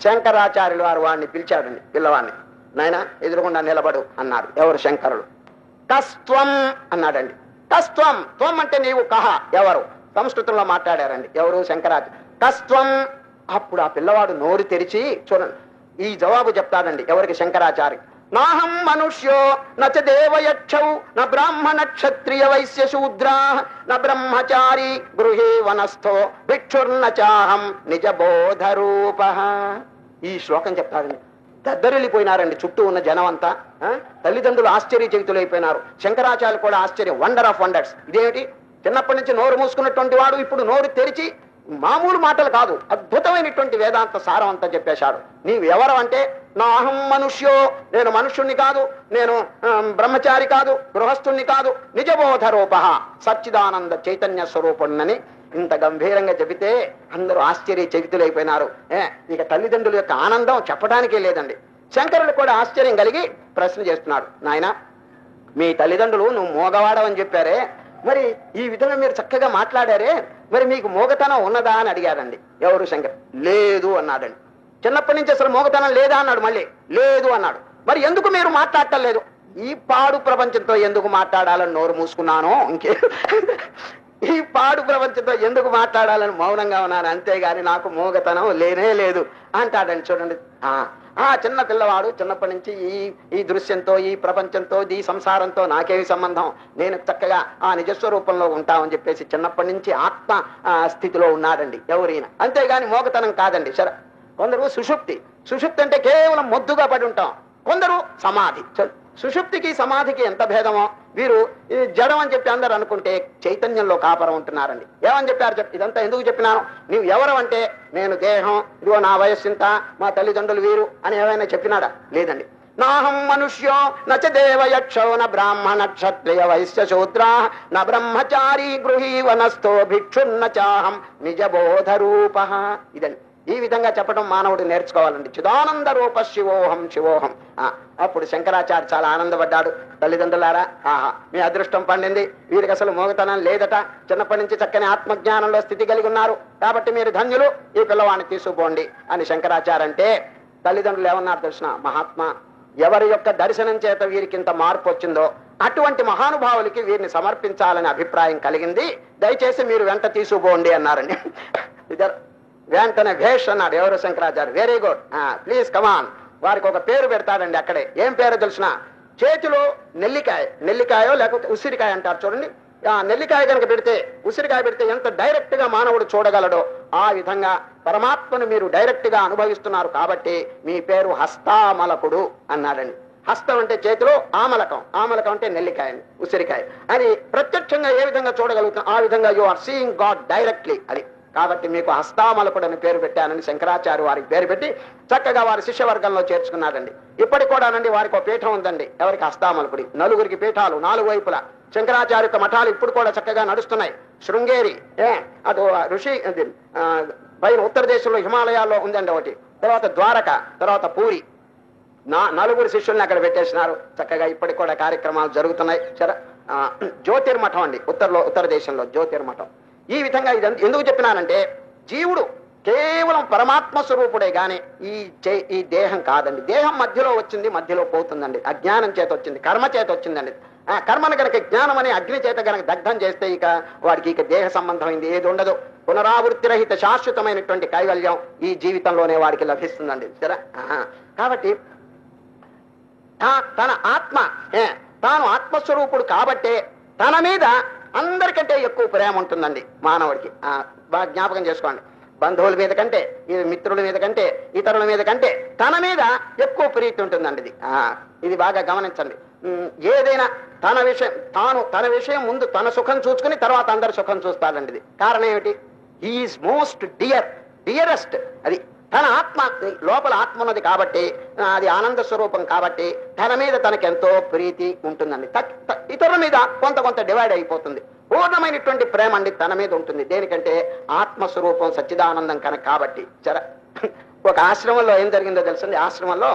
శంకరాచార్యులు వారు వాడిని పిలిచాడండి, పిల్లవాడిని, నాయన ఎదురుగుండా నిలబడు అన్నారు. ఎవరు? శంకరులు. కస్త్వం అన్నాడండి. కస్త్వం, త్వం అంటే నీవు, కహ ఎవరు? సంస్కృతంలో మాట్లాడారండి. ఎవరు? శంకరాచార్య. కస్త్వం. అప్పుడు ఆ పిల్లవాడు నోరు తెరిచి చూడండి ఈ జవాబు చెప్తాడండి. ఎవరికి? శంకరాచార్య. నాహం మనుష్యో నచ దేవయక్షౌ న బ్రాహ్మణ క్షత్రియ వైశ్య శూద్రా న బ్రహ్మచారి గృహే వనస్థో భిక్షుర్న చాహం నిజ బోధ రూప. ఈ శ్లోకం చెప్తాడండి. దద్దరిల్లిపోయినారండి చుట్టూ ఉన్న జనం అంతా. తల్లిదండ్రులు ఆశ్చర్యచకితులైపోయినారు. శంకరాచార్యులు కూడా ఆశ్చర్యం. వండర్ ఆఫ్ వండర్స్, ఇదేమిటి, చిన్నప్పటి నుంచి నోరు మూసుకున్నటువంటి వాడు ఇప్పుడు నోరు తెరిచి మామూలు మాటలు కాదు, అద్భుతమైనటువంటి వేదాంత సారం అంతా చెప్పేశాడు. నీవు ఎవరు అంటే, నా అహం మనుష్యో, నేను మనుష్యుణ్ణి కాదు, నేను బ్రహ్మచారి కాదు, గృహస్థుణ్ణి కాదు, నిజబోధ రూప సచ్చిదానంద చైతన్య స్వరూపుణ్ణని ఇంత గంభీరంగా చెబితే అందరూ ఆశ్చర్యచకితులైపోయినారు. ఇక తల్లిదండ్రుల యొక్క ఆనందం చెప్పడానికే లేదండి. శంకరులు కూడా ఆశ్చర్యం కలిగి ప్రశ్న చేస్తున్నాడు. నాయన, మీ తల్లిదండ్రులు నువ్వు మోగవాడవని చెప్పారే, మరి ఈ విధంగా మీరు చక్కగా మాట్లాడారే, మరి మీకు మోగతనం ఉన్నదా అని అడిగాడండి. ఎవరు? శంకర్. లేదు అన్నాడండి. చిన్నప్పటి నుంచి అసలు మోగతనం లేదా అన్నాడు. మళ్ళీ లేదు అన్నాడు. మరి ఎందుకు మీరు మాట్లాడటం లేదు? ఈ పాడు ప్రపంచంతో ఎందుకు మాట్లాడాలని నోరు మూసుకున్నాను, ఇంకే ఈ పాడు ప్రపంచంతో ఎందుకు మాట్లాడాలని మౌనంగా ఉన్నాను, అంతేగాని నాకు మోగతనం లేనే లేదు అంటాడండి. చూడండి, ఆ చిన్న పిల్లవాడు చిన్నప్పటి నుంచి ఈ దృశ్యంతో, ఈ ప్రపంచంతో, ఈ సంసారంతో నాకేమి సంబంధం, నేను చక్కగా ఆ నిజస్వరూపంలో ఉంటామని చెప్పేసి చిన్నప్పటి నుంచి ఆత్మ స్థితిలో ఉన్నాడండి ఎవరైనా, అంతేగాని మోగతనం కాదండి. సరే, కొందరు సుషుప్తి. సుషుప్తి అంటే కేవలం మొద్దుగా పడి ఉంటాం. కొందరు సమాధి. సుషుప్తికి సమాధికి ఎంత భేదమో, వీరు జడం అని చెప్పి అందరు అనుకుంటే చైతన్యంలో కాపరం ఉంటున్నారండి. ఏమని చెప్పారు? ఇదంతా ఎందుకు చెప్పినాను, నీవు ఎవరు అంటే, నేను దేహం, ఇదిగో నా వయస్సు ఇంత, మా తల్లిదండ్రులు వీరు అని ఏమైనా చెప్పినాడా? లేదండి. నాహం మనుష్యో నచ దేవయక్షో న బ్రాహ్మణ క్షత్రియ వైశ్య శూద్రా న బ్రహ్మచారి గృహీ వనస్థో భిక్షున్న చాహం నిజ బోధ రూప. ఇదండి. ఈ విధంగా చెప్పడం మానవుడు నేర్చుకోవాలండి. చిదానంద రూప శివోహం శివోహం. అప్పుడు శంకరాచార్య చాలా ఆనందపడ్డాడు. తల్లిదండ్రులారా, మీ అదృష్టం పండింది, వీరికి అసలు మోగతనం లేదట, చిన్నప్పటి నుంచి చక్కని ఆత్మజ్ఞానంలో స్థితి కలిగి ఉన్నారు, కాబట్టి మీరు ధన్యులు, ఈ పిల్లవాడిని తీసుకుపోండి అని శంకరాచార్య అంటే, తల్లిదండ్రులు ఏమన్నారు తెలిసిన, మహాత్మా, ఎవరి యొక్క దర్శనం చేత వీరికి ఇంత మార్పు వచ్చిందో అటువంటి మహానుభావులకి వీరిని సమర్పించాలని అభిప్రాయం కలిగింది, దయచేసి మీరు వెంట తీసుకుపోండి అన్నారండి. వెంటనే భేష్ అన్నాడు ఎవరు? Shankaracharya. Very good, please come on. వారికి ఒక పేరు పెడతాడండి అక్కడే. ఏం పేరు తెలిసిన, చేతిలో నెల్లికాయ, నెల్లికాయో లేకపోతే ఉసిరికాయ అంటారు చూడండి, నెల్లికాయ కనుక పెడితే, ఉసిరికాయ పెడితే ఎంత డైరెక్ట్ గా మానవుడు చూడగలడో ఆ విధంగా పరమాత్మను మీరు డైరెక్ట్ గా అనుభవిస్తున్నారు, కాబట్టి మీ పేరు హస్తామలకుడు అన్నాడండి. హస్తం అంటే చేతిలో, ఆమలకం, ఆమలకం అంటే నెల్లికాయ, ఉసిరికాయ అని ప్రత్యక్షంగా ఏ విధంగా చూడగలుగుతాం ఆ విధంగా you are seeing God directly. అది కాబట్టి మీకు హస్తామలకుడు అని పేరు పెట్టానని శంకరాచార్య వారికి పేరు పెట్టి చక్కగా వారి శిష్యవర్గంలో చేర్చుకున్నాడండి. ఇప్పటికి కూడానండి వారికి ఒక పీఠం ఉందండి. ఎవరికి? హస్తామలకుడి. నలుగురికి పీఠాలు, 4 వైపులా. శంకరాచార్య మఠాలు ఇప్పుడు కూడా చక్కగా నడుస్తున్నాయి. శృంగేరి, అటు ఋషి పైన ఉత్తర దేశంలో హిమాలయాల్లో ఉందండి ఒకటి, తర్వాత ద్వారక, తర్వాత పూరి. 4 శిష్యుల్ని అక్కడ పెట్టేసినారు. చక్కగా ఇప్పటికి కూడా కార్యక్రమాలు జరుగుతున్నాయి. సరే, జ్యోతిర్మఠం అండి ఉత్తర దేశంలో జ్యోతిర్మఠం. ఈ విధంగా ఇది ఎందుకు చెప్పినానంటే, జీవుడు కేవలం పరమాత్మ స్వరూపుడే గాని ఈ దేహం కాదండి. దేహం మధ్యలో వచ్చింది, మధ్యలో పోతుందండి. అజ్ఞానం చేత వచ్చింది, కర్మ చేత వచ్చిందండి. ఆ కర్మను కనుక జ్ఞానం అనే అగ్ని చేత కనుక దగ్ధం చేస్తే ఇక వాడికి ఇక దేహ సంబంధమైంది ఏది ఉండదు. పునరావృత్తి రహిత శాశ్వతమైనటువంటి కైవల్యం ఈ జీవితంలోనే వాడికి లభిస్తుందండి. సరే, కాబట్టి తన ఆత్మ, తాను ఆత్మస్వరూపుడు కాబట్టే తన మీద అందరికంటే ఎక్కువ ప్రేమ ఉంటుందండి మానవుడికి. బాగా జ్ఞాపకం చేసుకోండి. బంధువుల మీద కంటే, ఈ మిత్రుల మీద కంటే, ఇతరుల మీద కంటే తన మీద ఎక్కువ ప్రీతి ఉంటుందండి. ఇది బాగా గమనించండి. ఏదైనా తన విషయం ముందు తన సుఖం చూసుకుని తర్వాత అందరి సుఖం చూస్తాడండి. ఇది కారణం ఏమిటి? He is most dearest. అది తన ఆత్మ, లోపల ఆత్మ ఉన్నది కాబట్టి, అది ఆనంద స్వరూపం కాబట్టి తన మీద తనకెంతో ప్రీతి ఉంటుందండి. ఇతరుల మీద కొంత డివైడ్ అయిపోతుంది. పూర్ణమైనటువంటి ప్రేమ అండి తన మీద ఉంటుంది. దేనికంటే ఆత్మస్వరూపం సచ్చిదానందం కనుక. కాబట్టి ఒక ఆశ్రమంలో ఏం జరిగిందో తెలుసండి. ఆశ్రమంలో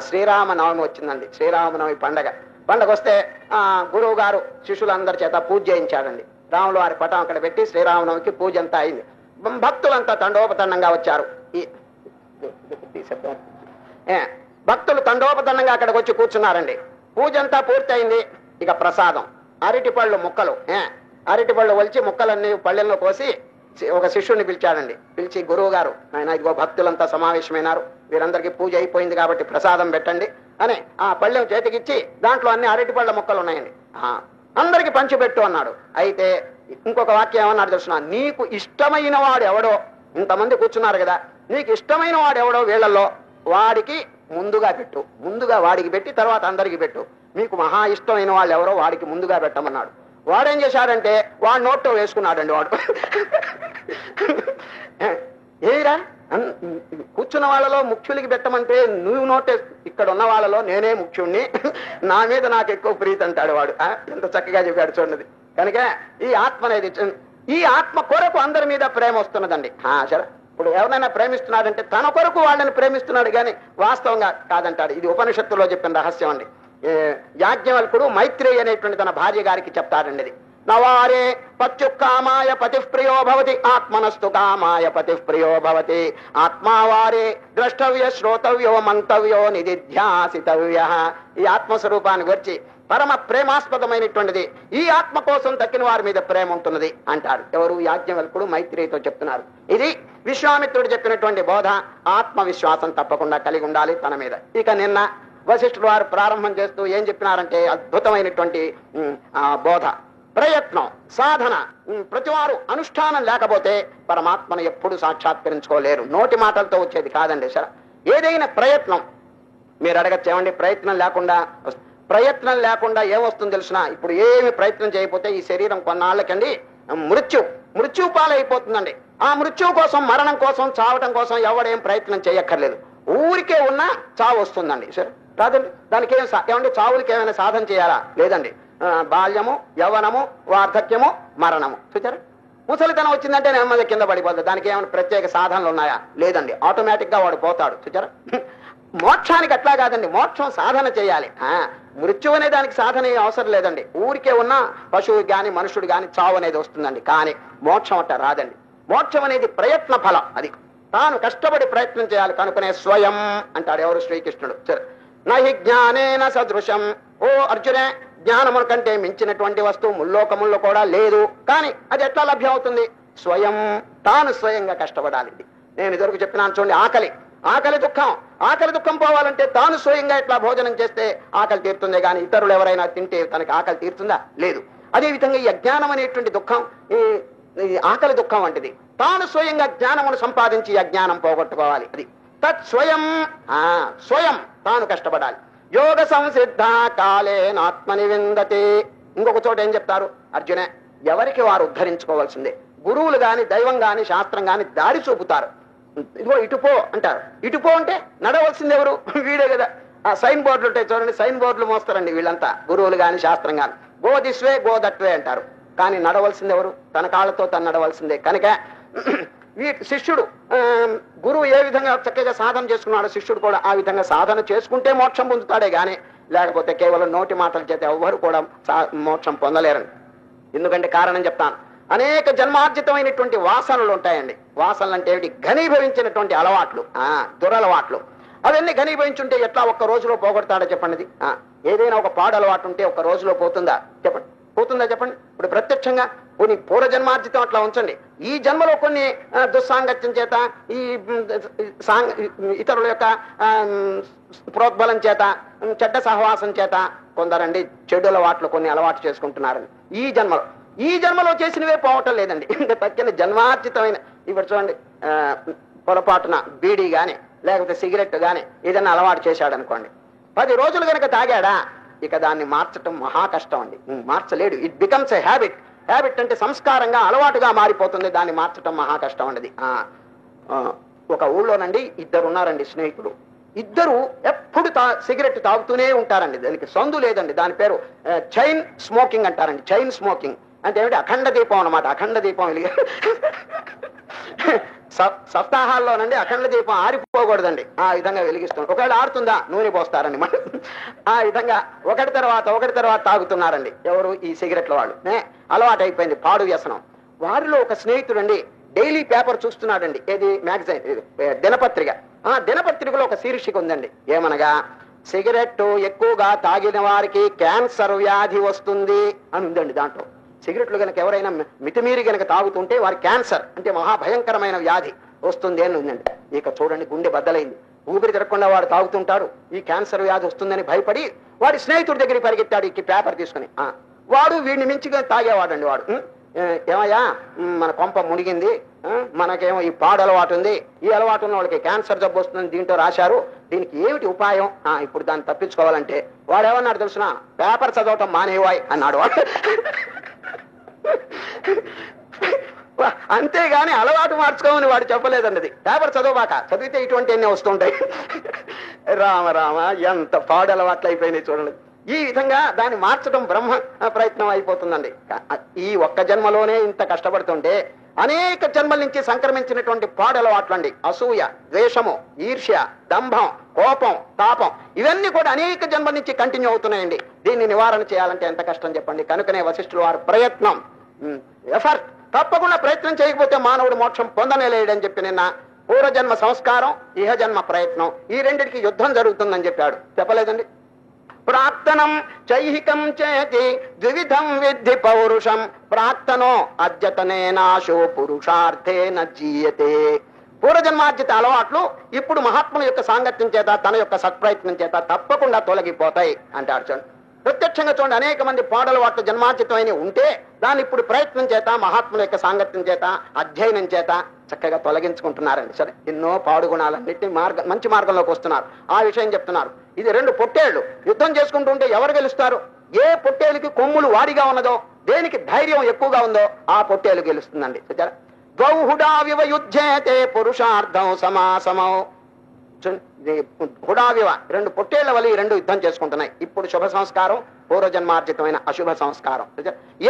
శ్రీరామనవమి వచ్చిందండి. శ్రీరామనవమి పండగ వస్తే గురువు గారు శిష్యులందరి చేత పూజ చేయించాడండి. రాముల వారి పటం అక్కడ పెట్టి శ్రీరామనవమికి పూజ అంతా అయింది. భక్తులంతా తండోపతండంగా వచ్చారు. భక్తులు తండోపతండంగా అక్కడికి వచ్చి కూర్చున్నారండి. పూజ అంతా పూర్తయింది. ఇక ప్రసాదం అరటిపళ్ళు ముక్కలు, అరటిపళ్ళు ఒలిచి ముక్కలన్నీ పళ్ళెల్లో కోసి ఒక శిష్యుని పిలిచాడండి. పిలిచి, గురువు గారు, ఆయన ఇదిగో భక్తులంతా సమావేశమైనారు, వీరందరికీ పూజ అయిపోయింది కాబట్టి ప్రసాదం పెట్టండి అని ఆ పళ్ళెం చేతికిచ్చి దాంట్లో అన్ని అరటిపళ్ళ ముక్కలు ఉన్నాయండి, అందరికి పంచిపెట్టు అన్నాడు. అయితే ఇంకొక వాక్యం ఏమన్నాడు తెలుసునా? నీకు ఇష్టమైన వాడు ఎవడో, ఇంతమంది కూర్చున్నారు కదా, నీకు ఇష్టమైన వాడు ఎవడో వీళ్ళల్లో వాడికి ముందుగా పెట్టు. ముందుగా వాడికి పెట్టి తర్వాత అందరికి పెట్టు. మీకు మహా ఇష్టమైన వాళ్ళు ఎవరో వాడికి ముందుగా పెట్టమన్నాడు. వాడేం చేశాడంటే వాడు నోట్లో వేసుకున్నాడండి. వాడు ఏరా కూర్చున్న వాళ్ళలో ముఖ్యులకి పెట్టమంటే నువ్వు నోటే, ఇక్కడ ఉన్న వాళ్ళలో నేనే ముఖ్యుణ్ణి, నా మీద నాకు ఎక్కువ ప్రీతి అంటాడు వాడు. ఎంత చక్కగా చెప్పాడు చూడండి. కనుక ఈ ఆత్మ అనేది, ఈ ఆత్మ కొరకు అందరి మీద ప్రేమ వస్తున్నదండి. సరే, ఇప్పుడు ఎవరైనా ప్రేమిస్తున్నాడంటే తన కొరకు వాళ్ళని ప్రేమిస్తున్నాడు కానీ వాస్తవంగా కాదంటాడు. ఇది ఉపనిషత్తులో చెప్పిన రహస్యం అండి. యాజ్ఞవల్కుడు మైత్రేయి అనేటువంటి తన భార్య గారికి చెప్తాడండి. ఇది నవారే పత్యుకామాయ పతిప్రియో భవతి ఆత్మనస్తు కామాయ పతిప్రియో భవతి ఆత్మావారే ద్రష్టవ్య శ్రోతవ్యో మంతవ్యో నిధిధ్యాసితవ్య. ఈ ఆత్మస్వరూపాన్ని గురించి పరమ ప్రేమాస్పదమైనటువంటిది. ఈ ఆత్మ కోసం తక్కిన వారి మీద ప్రేమ ఉంటున్నది అంటారు. ఎవరు? యాజ్ఞవల్కుడు మైత్రేయితో చెప్తున్నారు. ఇది విశ్వామిత్రుడు చెప్పినటువంటి బోధ. ఆత్మవిశ్వాసం తప్పకుండా కలిగి ఉండాలి తన మీద. ఇక నిన్న వశిష్ఠుడు వారు ప్రారంభం చేస్తూ ఏం చెప్పినారంటే అద్భుతమైనటువంటి బోధ. ప్రయత్నం, సాధన, ప్రతివారు అనుష్ఠానం లేకపోతే పరమాత్మను ఎప్పుడు సాక్షాత్కరించుకోలేరు. నోటి మాటలతో వచ్చేది కాదండి. సరే, ఏదైనా ప్రయత్నం మీరు అడగచ్చు, ఏమండి ప్రయత్నం లేకుండా ఏమొస్తుంది తెలిసిన? ఇప్పుడు ఏమి ప్రయత్నం చేయకపోతే ఈ శరీరం కొన్నాళ్ళకండి మృత్యు పాలైపోతుందండి. ఆ మృత్యువు కోసం, మరణం కోసం, చావటం కోసం ఎవడేం ప్రయత్నం చేయక్కర్లేదు. ఊరికే ఉన్నా చావు వస్తుందండి. సరే, కాదండి. దానికి ఏమండి చావులకి ఏమైనా సాధన చేయాలా? లేదండి. బాల్యము, యవ్వనము, వార్ధక్యము, మరణము. చూచారా? ముసలితనం వచ్చిందంటే నెమ్మది కింద పడిపోతుంది. దానికి ఏమైనా ప్రత్యేక సాధనలు ఉన్నాయా? లేదండి. ఆటోమేటిక్ గా వాడు పోతాడు. చూచారా? మోక్షానికి అట్లా కాదండి. మోక్షం సాధన చేయాలి. మృత్యు అనే దానికి సాధన అవసరం లేదండి. ఊరికే ఉన్న పశువుకి గాని మనుషుడు గాని చావు అనేది వస్తుందండి. కానీ మోక్షం అట్లా రాదండి. మోక్షం అనేది ప్రయత్న ఫలం. అది తాను కష్టపడి ప్రయత్నం చేయాలి కనుకునే స్వయం అంటాడు. ఎవరు? శ్రీకృష్ణుడు. సరే, నహి జ్ఞానేన సదృశం. ఓ అర్జునే, జ్ఞానముల కంటే మించినటువంటి వస్తువు ముల్లోకముల్లో కూడా లేదు. కానీ అది ఎట్లా లభ్యం అవుతుంది? తాను స్వయంగా కష్టపడాలి. నేను ఇదివరకు చెప్పినాను చూడండి, ఆకలి దుఃఖం పోవాలంటే తాను స్వయంగా ఇట్లా భోజనం చేస్తే ఆకలి తీరుతుందే కానీ ఇతరులు ఎవరైనా తింటే తనకి ఆకలి తీరుతుందా? లేదు. అదేవిధంగా ఈ అజ్ఞానం అనేటువంటి దుఃఖం, ఈ ఆకలి దుఃఖం వంటిది. తాను స్వయంగా జ్ఞానమును సంపాదించి అజ్ఞానం పోగొట్టుకోవాలి. అది స్వయం తాను కష్టపడాలి. యోగ సంసిద్ధ కాలేనాత్మని విందతే. ఇంకొక చోట ఏం చెప్తారు? అర్జునే, ఎవరికి వారు ఉద్ధరించుకోవాల్సిందే. గురువులు గాని, దైవం గాని, శాస్త్రం గాని దారి చూపుతారు. ఇదిగో ఇటుపో అంటారు. ఇటుపో అంటే నడవలసింది ఎవరు? వీడే కదా. ఆ సైన్ బోర్డులు ఉంటాయి చూడండి, సైన్ బోర్డులు మోస్తారండి వీళ్ళంతా, గురువులు గాని శాస్త్రం గాని. Go this way, go that way అంటారు. కానీ నడవలసింది ఎవరు? తన కాళ్ళతో తను నడవలసిందే. కనుక శిష్యుడు, గురువు ఏ విధంగా చక్కగా సాధన చేసుకున్నాడో శిష్యుడు కూడా ఆ విధంగా సాధన చేసుకుంటే మోక్షం పొందుతాడే గాని లేకపోతే కేవలం నోటి మాటల చేత ఎవ్వరు కూడా మోక్షం పొందలేరని. ఎందుకంటే కారణం చెప్తాను. అనేక జన్మార్జితమైనటువంటి వాసనలు ఉంటాయండి. వాసనలు అంటే ఏమిటి? ఘనీభవించినటువంటి అలవాట్లు, దురలవాట్లు. అవన్నీ ఘనీభవించుంటే ఎట్లా ఒక్క రోజులో పోగొడతాడో చెప్పండి. ఏదైనా ఒక పాడు అలవాటు ఉంటే ఒక్క రోజులో పోతుందా? చెప్పండి. ఇప్పుడు ప్రత్యక్షంగా కొన్ని పూర్వజన్మార్జితం అట్లా ఉంచండి. ఈ జన్మలో కొన్ని దుస్సాంగత్యం చేత, ఈ ఇతరుల యొక్క ప్రోద్బలం చేత, చెడ్డ సహవాసం చేత కొందరండి చెడు అలవాట్లు కొన్ని అలవాటు చేసుకుంటున్నారని ఈ జన్మలో చేసినవే పోవటం లేదండి. ఇంకా తక్కిన జన్మార్జితమైన ఇప్పుడు చూడండి, పొరపాటున బీడీ గాని లేకపోతే సిగరెట్ గాని ఏదైనా అలవాటు చేశాడు అనుకోండి, 10 రోజులు కనుక తాగాడా ఇక దాన్ని మార్చటం మహా కష్టం అండి. మార్చలేడు. It becomes a habit. Habit అంటే సంస్కారంగా అలవాటుగా మారిపోతుంది. దాన్ని మార్చటం మహా కష్టం అండి. ఒక ఊళ్ళోనండి 2 ఉన్నారండి స్నేహితులు. 2 ఎప్పుడు సిగరెట్ తాగుతూనే ఉంటారండి. దానికి సందు లేదండి. దాని పేరు చైన్ స్మోకింగ్ అంటారండి. చైన్ స్మోకింగ్ అంటే ఏమిటి? అఖండ దీపం అన్నమాట. అఖండ దీపం వెలిగి సప్తాహాల్లోనండి అఖండ దీపం ఆరిపోకూడదండి. ఆ విధంగా వెలిగిస్తుంది. ఒకవేళ ఆరుతుందా నూనె పోస్తారండి మనం. ఆ విధంగా ఒకటి తర్వాత తాగుతున్నారండి. ఎవరు? ఈ సిగరెట్ల వాళ్ళు. అలవాటు అయిపోయింది, పాడు వ్యసనం. వారిలో ఒక స్నేహితుడండి డైలీ పేపర్ చూస్తున్నాడండి. ఏది? మ్యాగజైన్, దినపత్రిక. ఆ దినపత్రికలో ఒక శీర్షిక ఉందండి. ఏమనగా, సిగరెట్ ఎక్కువగా తాగిన వారికి క్యాన్సర్ వ్యాధి వస్తుంది అని ఉందండి. దాంట్లో సిగరెట్లు కనుక ఎవరైనా మితిమీరి కనుక తాగుతుంటే వారి క్యాన్సర్ అంటే మహాభయంకరమైన వ్యాధి వస్తుంది అని ఉందండి. ఇక చూడండి, గుండె బద్దలైంది. ఊపిరి తిరగకుండా వాడు తాగుతుంటాడు. ఈ క్యాన్సర్ వ్యాధి వస్తుందని భయపడి వాడి స్నేహితుడి దగ్గరికి పరిగెత్తాడు ఈ పేపర్ తీసుకుని. వాడు వీడిని మించిగా తాగేవాడండి. వాడు, ఏమయ్యా మన కొంప మునిగింది, మనకేమో ఈ పాడు అలవాటు ఉంది, ఈ అలవాటు ఉన్న వాళ్ళకి క్యాన్సర్ జబ్బు వస్తుందని దీంట్లో రాశారు, దీనికి ఏమిటి ఉపాయం? ఇప్పుడు దాన్ని తప్పించుకోవాలంటే వాడు ఏమన్నాడు తెలుసునా? పేపర్ చదవటం మానేవాయ్ అన్నాడు వాడు. అంతేగాని అలవాటు మార్చుకోమని వాడు చెప్పలేదన్నది. పేపర్ చదవబాక, చదివితే ఇటువంటి అన్నీ వస్తుంటాయి. రామ రామ, ఎంత పాడు అలవాట్లు అయిపోయినాయి చూడండి. ఈ విధంగా దాన్ని మార్చడం బ్రహ్మ ప్రయత్నం అయిపోతుందండి. ఈ ఒక్క జన్మలోనే ఇంత కష్టపడుతుంటే అనేక జన్మల నుంచి సంక్రమించినటువంటి పాడు అలవాట్లండి. అసూయ, ద్వేషము, ఈర్ష్య, దంభం, కోపం, తాపం ఇవన్నీ కూడా అనేక జన్మల నుంచి కంటిన్యూ అవుతున్నాయండి. దీన్ని నివారణ చేయాలంటే ఎంత కష్టం చెప్పండి. కనుకనే వశిష్ఠులు వారు ప్రయత్నం, ఎఫర్ట్, తప్పకుండా ప్రయత్నం చేయకపోతే మానవుడు మోక్షం పొందనేలేడని చెప్పి నిన్న పూర్వజన్మ సంస్కారం, ఇహజన్మ ప్రయత్నం, ఈ రెండిటికి యుద్ధం జరుగుతుందని చెప్పాడు. చెప్పలేదండి? ప్రాక్తనం చైహికం చేతి ద్విధం విద్ధి పౌరుషం ప్రాక్తనో అద్యతనేనాశో పురుషార్థేన జీయతే. పూర్వజన్మార్జిత అలవాట్లు ఇప్పుడు మహాత్ముల యొక్క సాంగత్యం చేత, తన యొక్క సత్ప్రయత్నం చేత తప్పకుండా తొలగిపోతాయి అంటాడు. చూడండి, ప్రత్యక్షంగా చూడండి, అనేక మంది పాడలవాట్లు జన్మార్జితమైన ఉంటే దాన్ని ఇప్పుడు ప్రయత్నం చేత, మహాత్ముల యొక్క సాంగత్యం చేత, అధ్యయనం చేత చక్కగా తొలగించుకుంటున్నారండి. సరే, ఎన్నో పాడు గుణాలన్నింటినీ మంచి మార్గంలోకి వస్తున్నారు. ఆ విషయం చెప్తున్నారు. ఇది 2 పొట్టేళ్లు యుద్ధం చేసుకుంటుంటే ఎవరు గెలుస్తారు? ఏ పొట్టేలుకి కొమ్ములు వాడిగా ఉన్నదో, దేనికి ధైర్యం ఎక్కువగా ఉందో ఆ పొట్టేలు గెలుస్తుందండి. ద్వౌహుడావివ యుద్ధేతే పురుషార్థం సమాసమౌ. హుడావివ 2 పొట్టేళ్ల వల్ల ఈ 2 యుద్ధం చేసుకుంటున్నాయి. ఇప్పుడు శుభ సంస్కారం, పూర్వజన్మార్జితమైన అశుభ సంస్కారం.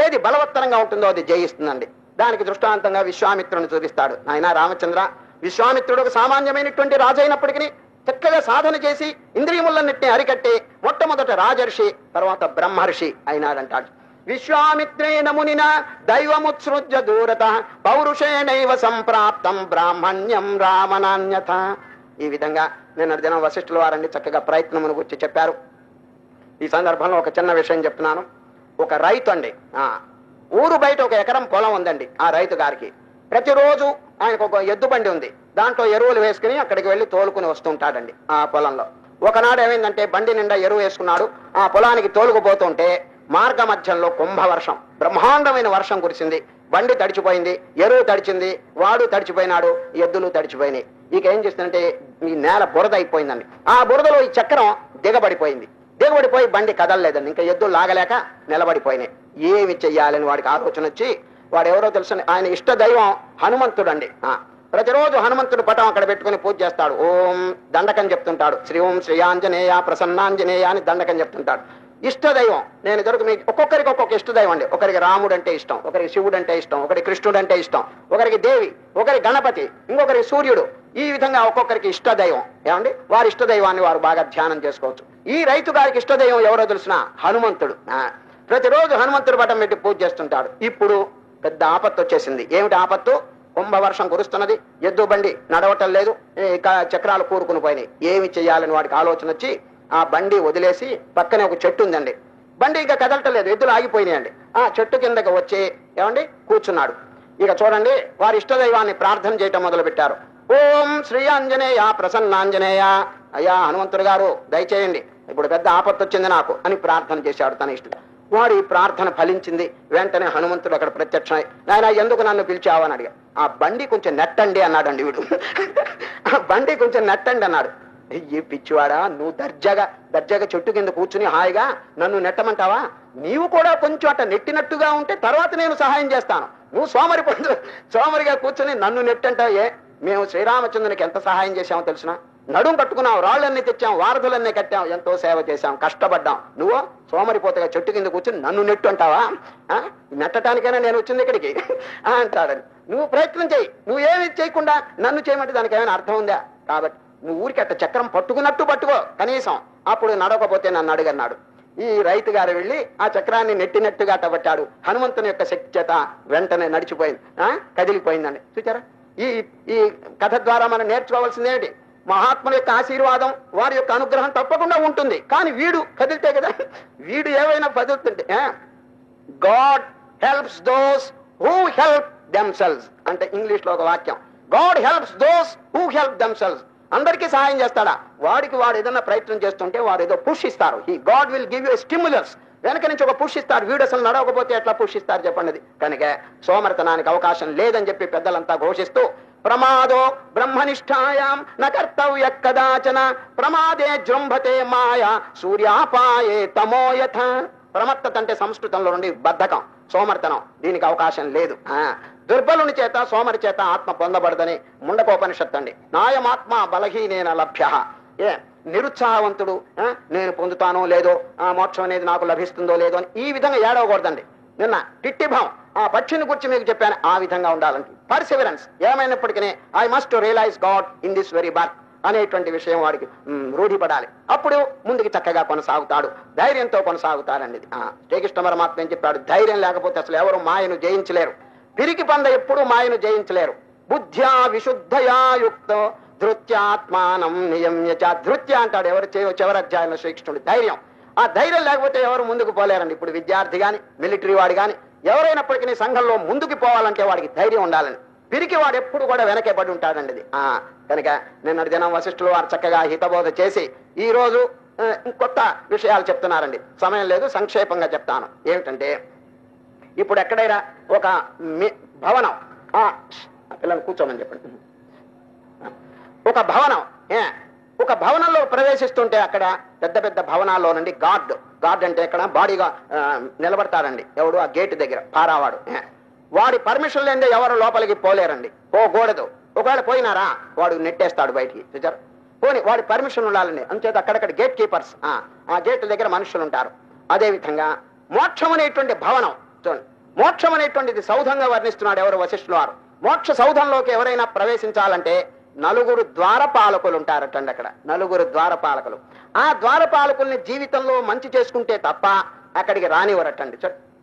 ఏది బలవత్తరంగా ఉంటుందో అది జయిస్తుందండి. దానికి దృష్టాంతంగా విశ్వామిత్రుని చూపిస్తాడు. నాయన రామచంద్ర, విశ్వామిత్రుడు ఒక సామాన్యమైనటువంటి రాజు అయినప్పటికీ చక్కగా సాధన చేసి ఇంద్రియములన్నింటినీ అరికట్టి మొట్టమొదట రాజర్షి, తర్వాత బ్రహ్మర్షి అయినాడంటాడు. విశ్వామిత్రేణ మునిన దైవముత్సృజ్య దూరత పౌరుషేణైవ సంప్రాప్తం బ్రాహ్మణ్యం రామనాన్యత. ఈ విధంగా నిన్న దినం వశిష్ఠుల వారండి చక్కగా ప్రయత్నమును గురించి చెప్పారు. ఈ సందర్భంలో ఒక చిన్న విషయం చెప్తున్నాను. ఒక రైతు అండి, ఊరు బయట ఒక ఎకరం పొలం ఉందండి. ఆ రైతు గారికి ప్రతిరోజు ఆయనకు ఒక ఎద్దు బండి ఉంది. దాంట్లో ఎరువులు వేసుకుని అక్కడికి వెళ్లి తోలుకుని వస్తుంటాడండి. ఆ పొలంలో ఒకనాడు ఏమైందంటే బండి నిండా ఎరువు వేసుకున్నాడు. ఆ పొలానికి తోలుకుపోతుంటే మార్గ మధ్యంలో కుంభవర్షం, బ్రహ్మాండమైన వర్షం కురిసింది. బండి తడిచిపోయింది, ఎరువు తడిచింది, వాడు తడిచిపోయినాడు, ఎద్దులు తడిచిపోయినాయి. ఇక ఏం చేస్తుందంటే ఈ నేల బురద అయిపోయిందండి. ఆ బురదలో ఈ చక్రం దిగబడిపోయింది. దిగబడిపోయి బండి కదలలేదండి. ఇంకా ఎద్దులు లాగలేక నిలబడిపోయినాయి. ఏమి చెయ్యాలని వాడికి ఆలోచన వచ్చి, వాడు ఎవరో తెలుసు, ఆయన ఇష్ట దైవం హనుమంతుడు అండి. ప్రతిరోజు హనుమంతుడు పటం అక్కడ పెట్టుకుని పూజ చేస్తాడు. ఓం దండకం చెప్తుంటాడు. శ్రీ ఓం శ్రీయాంజనేయ ప్రసన్నాంజనేయ అని దండకం చెప్తుంటాడు. ఇష్టదైవం నేను దొరికి మీకు ఒక్కొక్కరికి ఒక్కొక్క ఇష్టదైవం అండి. ఒకరికి రాముడు అంటే ఇష్టం, ఒకరికి శివుడు అంటే ఇష్టం, ఒకరికి కృష్ణుడు అంటే ఇష్టం, ఒకరికి దేవి, ఒకరి గణపతి, ఇంకొకరికి సూర్యుడు. ఈ విధంగా ఒక్కొక్కరికి ఇష్టదైవం. ఏమండి, వారి ఇష్టదైవాన్ని వారు బాగా ధ్యానం చేసుకోవచ్చు. ఈ రైతు గారికి ఇష్టదైవం ఎవరో తెలిసిన హనుమంతుడు. ప్రతిరోజు హనుమంతుడు పటం పెట్టి పూజ చేస్తుంటాడు. ఇప్పుడు పెద్ద ఆపత్తు వచ్చేసింది. ఏమిటి ఆపత్తు? కుంభవర్షం కురుస్తున్నది, ఎద్దు బండి నడవటం లేదు, చక్రాలు కూరుకుని పోయినాయి. ఏమి చెయ్యాలని వాడికి ఆలోచన వచ్చి ఆ బండి వదిలేసి పక్కనే ఒక చెట్టు ఉందండి. బండి ఇంకా కదలటలేదు, ఎద్దులు ఆగిపోయినాయండి. ఆ చెట్టు కిందకి వచ్చి ఏమండి కూర్చున్నాడు. ఇక చూడండి, వారి ఇష్టదైవాన్ని ప్రార్థన చేయటం మొదలు పెట్టారు. ఓం శ్రీ ఆంజనేయ ప్రసన్నాంజనేయ. అయ్యా హనుమంతుడు గారు దయచేయండి, ఇప్పుడు పెద్ద ఆపత్తు వచ్చింది నాకు అని ప్రార్థన చేశాడు తన ఇష్టం. వాడి ప్రార్థన ఫలించింది. వెంటనే హనుమంతుడు అక్కడ ప్రత్యక్షమై, నాయన ఎందుకు నన్ను పిలిచావు అని అడిగా. ఆ బండి కొంచెం నెట్టండి అన్నాడండి వీడు. ఆ బండి కొంచెం నెట్టండి అన్నాడు. ఈ పిచ్చివాడా, నువ్వు దర్జాగా చెట్టు కింద కూర్చుని హాయిగా నన్ను నెట్టమంటావా? నీవు కూడా కొంచెం అట్ట నెట్టినట్టుగా ఉంటే తర్వాత నేను సహాయం చేస్తాను. నువ్వు సోమరిగా కూర్చుని నన్ను నెట్టంటావే. మేము శ్రీరామచంద్రునికి ఎంత సహాయం చేశామో తెలిసిన, నడుం కట్టుకున్నాం, రాళ్ళన్నీ తెచ్చాం, వారధులన్నీ కట్టాం, ఎంతో సేవ చేశాం, కష్టపడ్డాం. నువ్వు సోమరిపోతగా చెట్టు కింద కూర్చుని నన్ను నెట్టు అంటావా? నెట్టడానికైనా నేను వచ్చింది ఇక్కడికి అంటాడని. నువ్వు ప్రయత్నం చేయి, నువ్వేమి చేయకుండా నన్ను చేయమంటే దానికి ఏమైనా అర్థం ఉందా? కాబట్టి నువ్వు ఊరికి అట్ట చక్రం పట్టుకున్నట్టు పట్టుకో కనీసం, అప్పుడు నడవకపోతే నన్ను అడుగన్నాడు. ఈ రైతు గారు వెళ్ళి ఆ చక్రాన్ని నెట్టినట్టుగా అట్టబట్టాడు. హనుమంతుని యొక్క శక్తి చేత వెంటనే నడిచిపోయింది, కదిలిపోయిందండి. చూచారా? ఈ కథ ద్వారా మనం నేర్చుకోవాల్సింది ఏమిటి? మహాత్ముల యొక్క ఆశీర్వాదం, వారి యొక్క అనుగ్రహం తప్పకుండా ఉంటుంది. కానీ వీడు కదిలితే కదా, వీడు ఏవైనా కదులుతుంటే. God helps those who help themselves అంటే ఇంగ్లీష్ లో ఒక వాక్యం. God helps those who help themselves. అందరికీ సహాయం చేస్తాడా? వాడికి వాడు ఏదైనా ప్రయత్నం చేస్తుంటే వాడు ఏదో పుష్ ఇస్తారు. ఈ God will give you stimulus. వెనక నుంచి ఒక పుష్ ఇస్తారు. వీడు అసలు నడవకపోతే ఎట్లా పుష్ ఇస్తారు చెప్పండి. కనుక సోమర్తనానికి అవకాశం లేదని చెప్పి పెద్దలంతా ఘోషిస్తూ, ప్రమాదో బ్రహ్మనిష్టాయాం న కర్తవ్య కదాచన ప్రమాదే జృంభతే మాయా సూర్యాపాయే తమోయథ. ప్రమత్తత అంటే సంస్కృతంలో నుండి బద్ధకం, సోమర్తనం. దీనికి అవకాశం లేదు. దుర్బలుని చేత సోమరి చేత ఆత్మ పొందబడదని ముండకోపనిషత్తు అండి. నాయమాత్మ బలహీనేన లభ్య. నిరుత్సాహవంతుడు నేను పొందుతానో లేదో, మోక్షం అనేది నాకు లభిస్తుందో లేదో అని ఈ విధంగా ఏడవకూడదండి. నిన్న టిట్టిభావం ఆ పక్షిని గురించి మీకు చెప్పాను, ఆ విధంగా ఉండాలండి. పర్సివరెన్స్ ఏమైనప్పటికీ I must realise God in this very birth అనేటువంటి విషయం వాడికి రూఢిపడాలి. అప్పుడు ముందుకు చక్కగా కొనసాగుతాడు, ధైర్యంతో కొనసాగుతాడండి. శ్రీకృష్ణ పరమాత్మ ఏం చెప్పాడు? ధైర్యం లేకపోతే అసలు ఎవరు మాయను జయించలేరు. పిరికి పంద ఎప్పుడు మాయను జయించలేరు. బుద్ధ్యా విశుద్ధయా యుక్తో ధృత్యాత్మానం నియమ్యచ. ధృత్య అంటాడు ఎవరు చివరి అధ్యాయంలో శ్రీకృష్ణుడు. ధైర్యం. ఆ ధైర్యం లేకపోతే ఎవరు ముందుకు పోలేరండి. ఇప్పుడు విద్యార్థి గాని మిలిటరీ వాడు గాని ఎవరైనప్పటికీ సంఘంలో ముందుకు పోవాలంటే వాడికి ధైర్యం ఉండాలని. పిరికి వాడు ఎప్పుడు కూడా వెనకే పడి ఉంటాడండి. కనుక నిన్నటి దినం వశిష్ఠులు వారు చక్కగా హితబోధ చేసి ఈ రోజు కొత్త విషయాలు చెప్తున్నారండి. సమయం లేదు, సంక్షేపంగా చెప్తాను. ఏమిటంటే, ఇప్పుడు ఎక్కడైనా ఒక భవనం, పిల్లలు కూర్చోమని చెప్పండి. ఒక భవనంలో ప్రవేశిస్తుంటే అక్కడ పెద్ద పెద్ద భవనాల్లో నుండి గార్డ్ అంటే ఇక్కడ బాడీగా నిలబడతారండి. ఎవడు? ఆ గేటు దగ్గర పారావాడు. వాడి పర్మిషన్ లేదే ఎవరు లోపలికి పోలేరండి, పోకూడదు. ఒకవేళ పోయినారా వాడు నెట్టేస్తాడు బయటికి. చూచారు? పోనీ వాడి పర్మిషన్ ఉండాలండి. అంచేత అక్కడక్కడ గేట్ కీపర్స్, ఆ గేట్ల దగ్గర మనుషులు ఉంటారు. అదేవిధంగా మోక్షం అనేటువంటి భవనం చూడండి, మోక్షం అనేటువంటిది సౌధంగా వర్ణిస్తున్నాడు ఎవరు? వశిష్ఠులు వారు. మోక్ష సౌధంలోకి ఎవరైనా ప్రవేశించాలంటే 4 ద్వారపాలకులు ఉంటారటండి. అక్కడ 4 ద్వారపాలకులు. ఆ ద్వారపాలకుల్ని జీవితంలో మంచి చేసుకుంటే తప్ప అక్కడికి రానివ్వరటండి.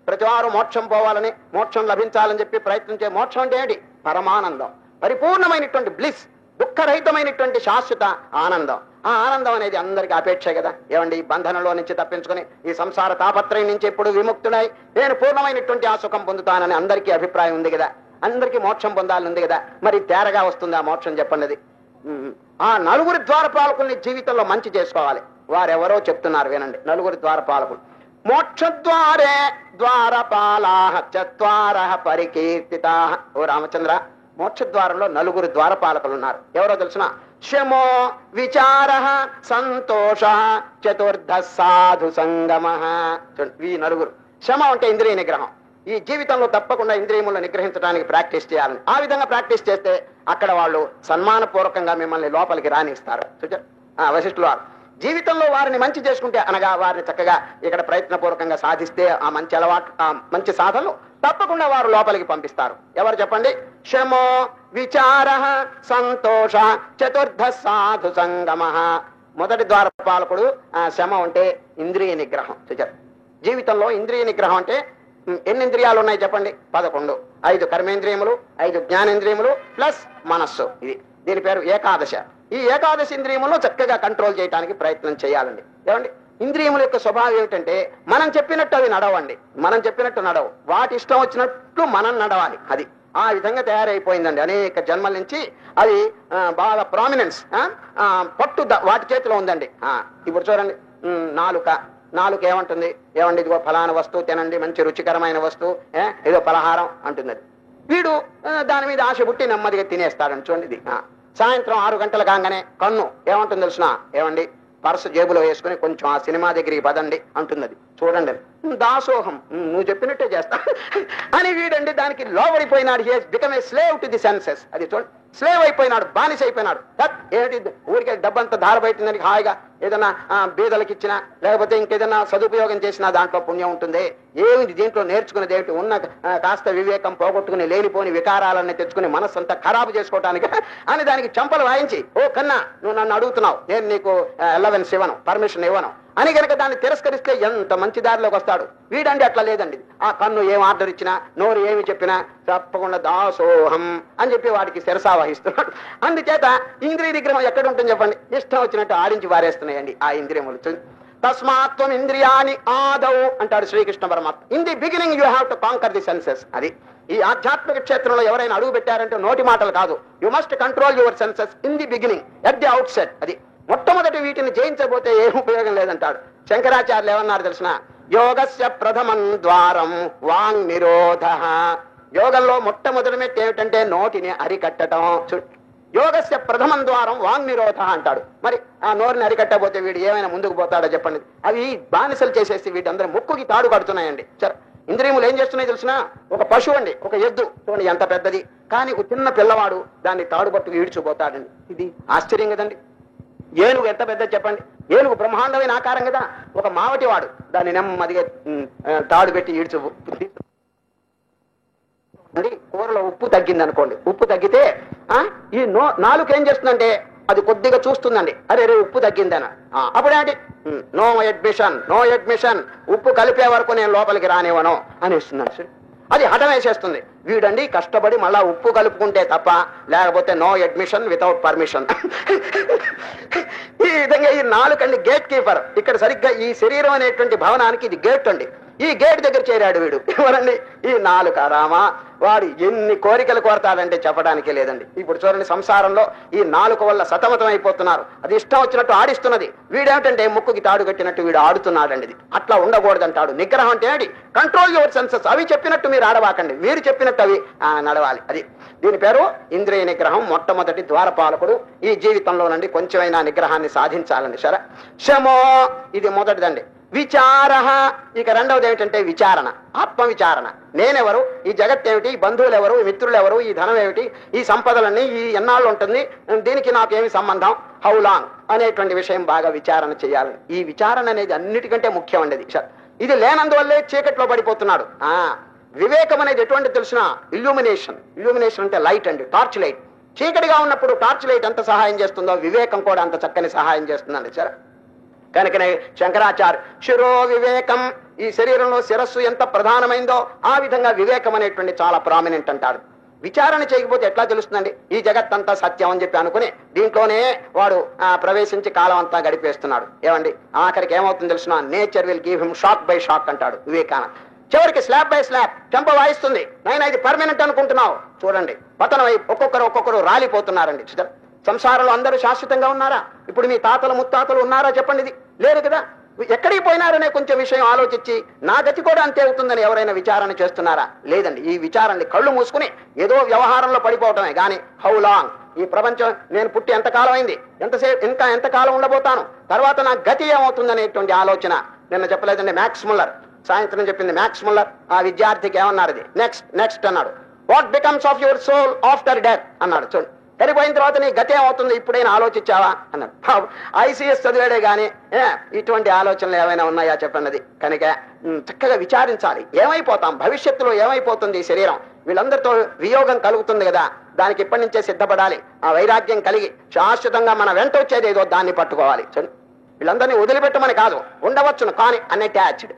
ప్రతి వారు మోక్షం పోవాలని, మోక్షం లభించాలని చెప్పి ప్రయత్నించే మోక్షం అంటే ఏంటి? పరమానందం, పరిపూర్ణమైనటువంటి బ్లిస్, దుఃఖరహితమైనటువంటి శాశ్వత ఆనందం. ఆ ఆనందం అనేది అందరికీ అపేక్ష కదా. ఏమండి, బంధనంలో నుంచి తప్పించుకుని ఈ సంసార తాపత్రయం నుంచి ఎప్పుడు విముక్తుడై నేను పూర్ణమైనటువంటి ఆ సుఖం పొందుతానని అందరికీ అభిప్రాయం ఉంది కదా. అందరికీ మోక్షం పొందాలని ఉంది కదా. మరి తేరగా వస్తుంది ఆ మోక్షం చెప్పండి. ఆ 4 ద్వారపాలకుల్ని జీవితంలో మంచి చేసుకోవాలి. వారెవరో చెప్తున్నారు వినండి. 4 ద్వారపాలకులు. మోక్షద్వారే ద్వారపాలాః చత్వారః పరికీర్తితాః. ఓ రామచంద్ర, మోక్షద్వారంలో 4 ద్వారపాలకులు ఉన్నారు. ఎవరో తెలుసునా? శమో విచారః సంతోషః చతుర్థ సాధు సంగమః. ఈ 4. శమ అంటే ఇంద్రియ నిగ్రహం. ఈ జీవితంలో తప్పకుండా ఇంద్రియములను నిగ్రహించడానికి ప్రాక్టీస్ చేయాలని. ఆ విధంగా ప్రాక్టీస్ చేస్తే అక్కడ వాళ్ళు సన్మానపూర్వకంగా మిమ్మల్ని లోపలికి రానిస్తారు. వశిష్ఠులు వారు జీవితంలో వారిని మంచి చేసుకుంటే, అనగా వారిని చక్కగా ఇక్కడ ప్రయత్నపూర్వకంగా సాధిస్తే ఆ మంచి అలవాటు, ఆ మంచి సాధనలు తప్పకుండా వారు లోపలికి పంపిస్తారు. ఎవరు చెప్పండి? శమో విచారః సంతోష చతుర్థ సాధు సంగమః. మొదటి ద్వారపాలకుడు శమ అంటే ఇంద్రియ నిగ్రహం. జీవితంలో ఇంద్రియ నిగ్రహం అంటే ఎన్ని ఇంద్రియాలు ఉన్నాయి చెప్పండి? 11. 5 కర్మేంద్రియములు, 5 జ్ఞానేంద్రియములు ప్లస్ మనస్సు. దీని పేరు ఏకాదశ. ఈ ఏకాదశి ఇంద్రియములను చక్కగా కంట్రోల్ చేయడానికి ప్రయత్నం చేయాలండి. ఏమండి, ఇంద్రియముల యొక్క స్వభావం ఏమిటంటే మనం చెప్పినట్టు అవి నడవండి. మనం చెప్పినట్టు నడవు, వాటి ఇష్టం వచ్చినట్టు మనం నడవాలి. అది ఆ విధంగా తయారైపోయిందండి. అనేక జన్మల నుంచి అది బాగా ప్రామినెన్స్, పట్టు వాటి చేతిలో ఉందండి. ఇప్పుడు చూడండి, నాలుక, నాలుగు ఏమంటుంది? ఏమండి ఇదిగో ఫలానా వస్తువు తినండి, మంచి రుచికరమైన వస్తువు, ఏదో పలహారం అంటుంది. అది వీడు దాని మీద ఆశ పుట్టి నెమ్మదిగా తినేస్తాడని చూడండి. ఇది సాయంత్రం 6 గంటలు కాగానే కన్ను ఏమంటుంది తెలుసిన? ఏమండి పర్సు జేబులో వేసుకుని కొంచెం ఆ సినిమా దగ్గరికి పదండి అంటున్నది. చూడండి దాసోహం, నువ్వు చెప్పినట్టే చేస్తా అని వీడండి దానికి లోబడిపోయినాడు. He has become a slave to the senses. అది చూడండి, స్లేవ్ అయిపోయినాడు, బానిస అయిపోయినాడు. ఏంటి ఊరికే డబ్బంతా ధారబయటిందని హాయిగా ఏదైనా బీదలకు ఇచ్చినా లేకపోతే ఇంకేదైనా సదుపయోగం చేసినా దాంట్లో పుణ్యం ఉంటుంది. ఏమిటి దీంట్లో నేర్చుకునేది ఏమిటి? ఉన్న కాస్త వివేకం పోగొట్టుకుని లేనిపోని వికారాలన్నీ తెచ్చుకుని మనస్సంతా ఖరాబు చేసుకోవడానికి అని దానికి చంపలు వాయించి, ఓ కన్నా నువ్వు నన్ను అడుగుతున్నావు, నేను నీకు అలవెన్స్ ఇవ్వను, పర్మిషన్ ఇవ్వను అని కనుక దాన్ని తిరస్కరిస్తే ఎంత మంచి దారిలోకి వస్తాడు. వీడండి అట్లా లేదండి. ఆ కన్ను ఏం ఆర్డర్ ఇచ్చినా, నోరు ఏమి చెప్పినా తప్పకుండా దాసోహం అని చెప్పి వాడికి శిరసా వహిస్తున్నాడు. అందుచేత ఇంద్రియ నిగ్రహం ఎక్కడ ఉంటుంది చెప్పండి? ఇష్టం వచ్చినట్టు ఆడించి వారేస్తున్నాయండి ఆ ఇంద్రియములు. తస్మాత్వం ఇంద్రియాని ఆదౌ అంటాడు శ్రీకృష్ణ పరమాత్మ. In the beginning you have to conquer the senses. అది ఈ ఆధ్యాత్మిక క్షేత్రంలో ఎవరైనా అడుగు పెట్టారంటే నోటి మాటలు కాదు. You must control your senses in the beginning, at the outset. అది మొట్టమొదటి వీటిని జయించబోతే ఏం ఉపయోగం లేదంటాడు. శంకరాచార్యులు ఏమన్నారు తెలిసిన? యోగస్య ప్రథమం ద్వారం వాంగ్ నిరోధ. యోగంలో మొట్టమొదటి మెట్టు ఏమిటంటే నోటిని అరికట్టడం. యోగస్య ప్రథమం ద్వారం వాంగ్ నిరోధ అంటాడు. మరి ఆ నోరుని అరికట్టబోతే వీడు ఏమైనా ముందుకు పోతాడో చెప్పండి? అవి బానిసలు చేసేసి వీటందరూ ముక్కుకి తాడు కడుతున్నాయండి. సరే, ఇంద్రియములు ఏం చేస్తున్నాయి తెలిసిన? ఒక పశువు అండి, ఒక ఎద్దు చూడండి ఎంత పెద్దది, కానీ ఒక చిన్న పిల్లవాడు దాన్ని తాడు పట్టుకు ఈడ్చిపోతాడండి. ఇది ఆశ్చర్యం కదండి. ఏనుగు ఎంత పెద్ద చెప్పండి? ఏనుగు బ్రహ్మాండమైన ఆకారం కదా. ఒక మావటి వాడు దాన్ని నెమ్మదిగా తాడు పెట్టి ఈడ్చు. కూరలో ఉప్పు తగ్గింది అనుకోండి, ఉప్పు తగ్గితే ఈ నాలుగు ఏం చేస్తుందంటే అది కొద్దిగా చూస్తుందండి, అరే రే ఉప్పు తగ్గిందని. అప్పుడేంటి? నో అడ్మిషన్, నో అడ్మిషన్, ఉప్పు కలిపే వరకు నేను లోపలికి రానివ్వను అనేస్తున్నాను సార్. అది హఠం వేసేస్తుంది. వీడండి కష్టపడి మళ్ళా ఉప్పు కలుపుకుంటే తప్ప, లేకపోతే నో అడ్మిషన్ వితౌట్ పర్మిషన్. ఈ విధంగా ఈ నాలుకండి గేట్ కీపర్. ఇక్కడ సరిగ్గా ఈ శరీరం అనేటువంటి భవనానికి ఇది గేట్ అండి. ఈ గేట్ దగ్గర చేరాడు వీడు. ఎవరండి? ఈ నాలుక. రామా, వాడు ఎన్ని కోరికలు కోరతాడంటే చెప్పడానికి లేదండి. ఇప్పుడు చూడండి, సంసారంలో ఈ నాలుక వల్ల సతమతం అయిపోతున్నారు. అది ఇష్టం వచ్చినట్టు ఆడిస్తున్నది. వీడేమిటంటే ముక్కుకి తాడు కట్టినట్టు వీడు ఆడుతున్నాడండి. ఇది అట్లా ఉండకూడదంటాడు. నిగ్రహం అంటే ఏంటి? Control your senses. అవి చెప్పినట్టు మీరు ఆడవాకండి, మీరు చెప్పినట్టు అవి నడవాలి. అది దీని పేరు ఇంద్రియ నిగ్రహం. మొట్టమొదటి ద్వారపాలకుడు ఈ జీవితంలో నుండి కొంచెమైనా నిగ్రహాన్ని సాధించాలండి. సరే, శమో ఇది మొదటిదండి. విచార. ఇక రెండవది ఏమిటంటే విచారణ, ఆత్మ విచారణ. నేనెవరు, ఈ జగత్ ఏమిటి, ఈ బంధువులు ఎవరు, ఈ మిత్రులు ఎవరు, ఈ ధనం ఏమిటి, ఈ సంపదలన్నీ ఈ ఎన్నాళ్ళు ఉంటుంది, దీనికి నాకేమి సంబంధం, హౌ లాంగ్ అనేటువంటి విషయం బాగా విచారణ చేయాలని. ఈ విచారణ అనేది అన్నిటికంటే ముఖ్యం అండి. ఇది లేనందువల్లే చీకట్లో పడిపోతున్నాడు. వివేకం అనేది ఎటువంటి తెలిసిన? ఇల్యూమినేషన్. ఇల్యూమినేషన్ అంటే లైట్ అండి, టార్చ్ లైట్. చీకటిగా ఉన్నప్పుడు టార్చ్ లైట్ ఎంత సహాయం చేస్తుందో వివేకం కూడా అంత చక్కని సహాయం చేస్తుందండి. సరే, కనుకనే శంకరాచార్య శిరో వివేకం, ఈ శరీరంలో శిరస్సు ఎంత ప్రధానమైందో ఆ విధంగా వివేకం అనేటువంటి చాలా ప్రామినెంట్ అంటాడు. విచారణ చేయకపోతే ఎట్లా తెలుస్తుందండి? ఈ జగత్తంతా సత్యం అని చెప్పి అనుకుని దీంట్లోనే వాడు ప్రవేశించి కాలం అంతా గడిపేస్తున్నాడు. ఏమండి, ఆఖరికి ఏమవుతుంది తెలుసిన? Nature will give him shock by shock అంటాడు వివేకానంద. చివరికి స్లాబ్ బై స్లాబ్ చెంప వాయిస్తుంది. నైనా ఇది పర్మనెంట్ అనుకుంటున్నావు, చూడండి పతనమై ఒక్కొక్కరు రాలిపోతున్నారండి. సంసారంలో అందరూ శాశ్వతంగా ఉన్నారా? ఇప్పుడు మీ తాతలు ముత్తాతలు ఉన్నారా చెప్పండి? ఇది లేరు కదా. ఎక్కడికి పోయినారనే కొంచెం విషయం ఆలోచించి నా గతి కూడా అంతే అవుతుందని ఎవరైనా విచారణ చేస్తున్నారా? లేదండి. ఈ విచారణని కళ్ళు మూసుకుని ఏదో వ్యవహారంలో పడిపోవటమే గాని హౌ లాంగ్, ఈ ప్రపంచం నేను పుట్టి ఎంతకాలం అయింది, ఎంతసేపు, ఇంకా ఎంతకాలం ఉండబోతాను, తర్వాత నా గతి ఏమవుతుందనేటువంటి ఆలోచన. నిన్న చెప్పలేదండి మ్యాక్స్ ముల్లర్, సాయంత్రం చెప్పింది మ్యాక్స్ ముల్లర్. ఆ విద్యార్థికి ఏమన్నారు? అది నెక్స్ట్ నెక్స్ట్ అన్నాడు. What becomes of your soul after death అన్నాడు. చూడండి, చనిపోయిన తర్వాత నీ గతి ఏమవుతుంది ఇప్పుడైనా ఆలోచించావా అన్నాడు. ఐసీఎస్ చదివాడే గాని ఇటువంటి ఆలోచనలు ఏమైనా ఉన్నాయా చెప్పండి. కనుక చక్కగా విచారించాలి. ఏమైపోతాం, భవిష్యత్తులో ఏమైపోతుంది ఈ శరీరం, వీళ్ళందరితో వియోగం కలుగుతుంది కదా, దానికి ఇప్పటి నుంచే సిద్ధపడాలి. ఆ వైరాగ్యం కలిగి శాశ్వతంగా మన వెంట వచ్చేది ఏదో దాన్ని పట్టుకోవాలి. వీళ్ళందరినీ వదిలిపెట్టమని కాదు, ఉండవచ్చును కానీ అన్అటాచ్డ్.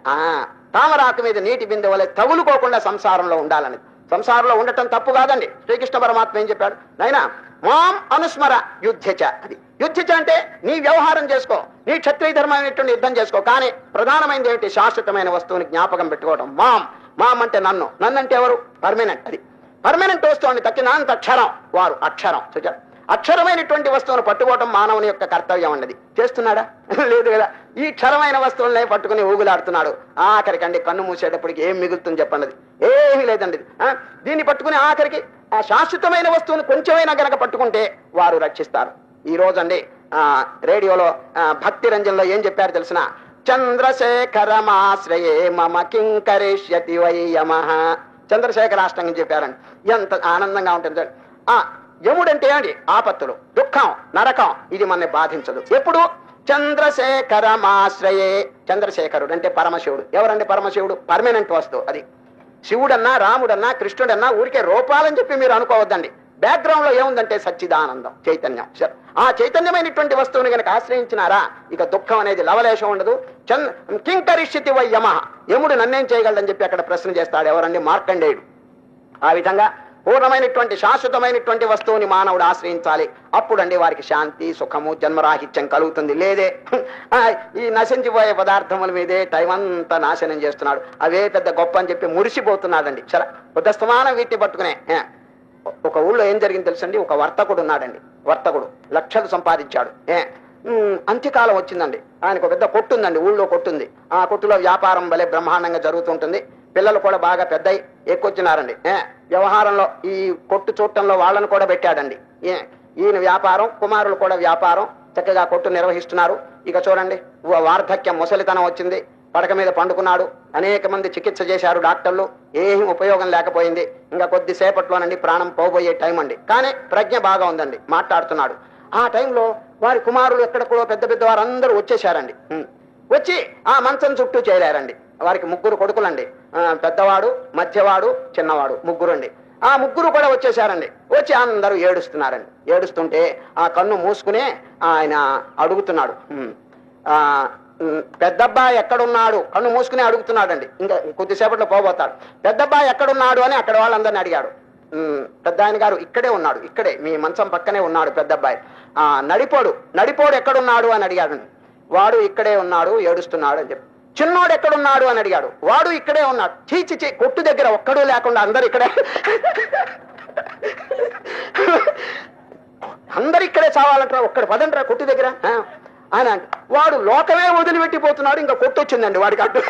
తామరాకు మీద నీటి బిందె వలె తగులుకోకుండా సంసారంలో ఉండాలని. సంసారంలో ఉండటం తప్పు కాదండి. శ్రీకృష్ణ పరమాత్మ ఏం చెప్పాడు? నాయనా మాం అనుస్మర యుద్ధచ. అది యుద్ధచ అంటే నీ వ్యవహారం చేసుకో, నీ క్షత్రియ ధర్మమైనటువంటి యుద్ధం చేసుకో, కానీ ప్రధానమైనది ఏమిటి? శాశ్వతమైన వస్తువుని జ్ఞాపకం పెట్టుకోవడం. మాం అంటే నన్ను అంటే ఎవరు? పర్మనెంట్. అది పర్మనెంట్ వస్తువు అని తక్కినంత అక్షరం వారు అక్షరం. అక్షరమైనటువంటి వస్తువును పట్టుకోవటం మానవుని యొక్క కర్తవ్యం అన్నది. చేస్తున్నాడా? లేదు కదా. ఈ క్షరమైన వస్తువులనే పట్టుకుని ఊగులాడుతున్నాడు. ఆఖరికండి కన్ను మూసేటప్పటికి ఏం మిగులుతుంది చెప్పన్నది? ఏమీ లేదండి. దీన్ని పట్టుకుని ఆఖరికి ఆ శాశ్వతమైన వస్తువును కొంచెమైనా గనక పట్టుకుంటే వారు రక్షిస్తారు. ఈ రోజండి రేడియోలో భక్తి రంజన్లో ఏం చెప్పారు తెలిసిన? చంద్రశేఖరమాశ్రయే మమ కింకరిష్యతి వై యమః. చంద్రశేఖరాష్టంగం చెప్పారండి. ఎంత ఆనందంగా ఉంటుంది. యముడంటే ఏంటి? ఆపత్తులు, దుఃఖం, నరకం. ఇది మనని బాధించదు. ఎప్పుడు? చంద్రశేఖరమాశ్రయే. చంద్రశేఖరుడు అంటే పరమశివుడు. ఎవరండి పరమశివుడు? పర్మనెంట్ వస్తువు. అది శివుడన్నా రాముడన్నా కృష్ణుడన్నా ఊరికే రూపాలని చెప్పి మీరు అనుకోవద్దండి. బ్యాక్గ్రౌండ్ లో ఏముందంటే సచ్చిదానందం, చైతన్యం. ఆ చైతన్యమైనటువంటి వస్తువుని కనుక ఆశ్రయించినారా ఇక దుఃఖం అనేది లవలేశం ఉండదు. కింకరిష్యతి వై యమః. యముడు నన్నేం చేయగలడని చెప్పి అక్కడ ప్రశ్న చేస్తాడు. ఎవరండి? మార్కండేయుడు. ఆ విధంగా పూర్ణమైనటువంటి శాశ్వతమైనటువంటి వస్తువుని మానవుడు ఆశ్రయించాలి. అప్పుడండి వారికి శాంతి, సుఖము, జన్మరాహిత్యం కలుగుతుంది. లేదే ఈ నశించిపోయే పదార్థముల మీదే టైం అంతా నాశనం చేస్తున్నాడు. అవే పెద్ద గొప్ప అని చెప్పి మురిసిపోతున్నాడండి. సరే, ఉదస్తమానం వీటిని పట్టుకునే. ఒక ఊళ్ళో ఏం జరిగింది తెలుసండి? ఒక వర్తకుడు ఉన్నాడండి. వర్తకుడు లక్షలు సంపాదించాడు. అంత్యకాలం వచ్చిందండి. ఆయనకు పెద్ద కొట్టు ఉందండి. ఊళ్ళో కొట్టుంది. ఆ కొట్టులో వ్యాపారం భలే బ్రహ్మాండంగా జరుగుతుంటుంది. పిల్లలు కూడా బాగా పెద్దయి ఎక్కువచ్చినారండి. వ్యవహారంలో ఈ కొట్టు చూడటంలో వాళ్ళను కూడా పెట్టాడండి. ఈయన వ్యాపారం, కుమారులు కూడా వ్యాపారం, చక్కగా కొట్టు నిర్వహిస్తున్నారు. ఇక చూడండి, వార్ధక్యం, ముసలితనం వచ్చింది. పడక మీద పండుకున్నాడు. అనేక మంది చికిత్స చేశారు డాక్టర్లు. ఏం ఉపయోగం లేకపోయింది. ఇంకా కొద్దిసేపట్లోనండి ప్రాణం పోబోయే టైం అండి. కానీ ప్రజ్ఞ బాగా ఉందండి, మాట్లాడుతున్నాడు. ఆ టైంలో వారి కుమారులు ఎక్కడెక్కడో పెద్ద పెద్ద వారందరూ వచ్చేసారండి. వచ్చి ఆ మంచం చుట్టూ చేరారండి. వారికి 3 కొడుకులండి. పెద్దవాడు, మధ్యవాడు, చిన్నవాడు, 3 అండి. ఆ 3 కూడా వచ్చేసారండి. వచ్చి అందరూ ఏడుస్తున్నారండి. ఏడుస్తుంటే ఆ కన్ను మూసుకునే ఆయన అడుగుతున్నాడు. పెద్దబ్బాయి ఎక్కడున్నాడు? కన్ను మూసుకునే అడుగుతున్నాడండి. ఇంకా కొద్దిసేపట్లో పోబోతాడు. పెద్దబ్బాయి ఎక్కడున్నాడు అని అక్కడ వాళ్ళందరినీ అడిగాడు. పెద్ద ఆయన గారు ఇక్కడే ఉన్నాడు, ఇక్కడే మీ మంచం పక్కనే ఉన్నాడు పెద్దబ్బాయి. నడిపోడు ఎక్కడున్నాడు అని అడిగాడు. వాడు ఇక్కడే ఉన్నాడు, ఏడుస్తున్నాడు అని చెప్పి. చిన్నోడు ఎక్కడున్నాడు అని అడిగాడు. వాడు ఇక్కడే ఉన్నాడు. చీచి కొట్టు దగ్గర ఒక్కడూ లేకుండా అందరు ఇక్కడే అందరు ఇక్కడే చావాలంటారా? ఒక్కడు పదంటారా కొట్టు దగ్గర ఆయన. వాడు లోకమే వదిలిపెట్టిపోతున్నాడు. ఇంకా కొట్టు వచ్చిందండి వాడికి అడ్డు.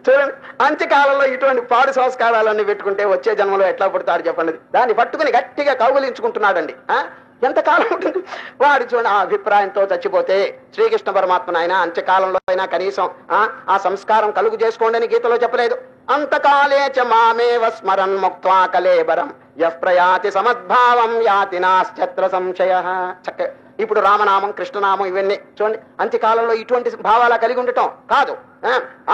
చూడండి, అంత్యకాలంలో ఇటువంటి పాడు సంస్కారాలన్నీ పెట్టుకుంటే వచ్చే జన్మలో ఎట్లా పుడతాడు చెప్పండి. దాన్ని పట్టుకుని గట్టిగా కౌగులించుకుంటున్నాడండి. ఎంతకాలం ఉంటుంది వాడు? చూడండి, ఆ అభిప్రాయంతో చచ్చిపోతే శ్రీకృష్ణ పరమాత్మ ఆయన అంత్యకాలంలో అయినా కనీసం ఆ సంస్కారం కలుగు చేసుకోండి అని గీతలో చెప్పలేదు. అంతకాలే చ మామేవ స్మరన్ ముక్త్వా కలేబరం యః ప్రయాతి సమద్భావం యాతి నాస్త్యత్ర సంశయః. చక్కగా ఇప్పుడు రామనామం, కృష్ణనామం ఇవన్నీ చూడండి, అంత్యకాలంలో ఇటువంటి భావాలు కలిగి ఉండటం కాదు.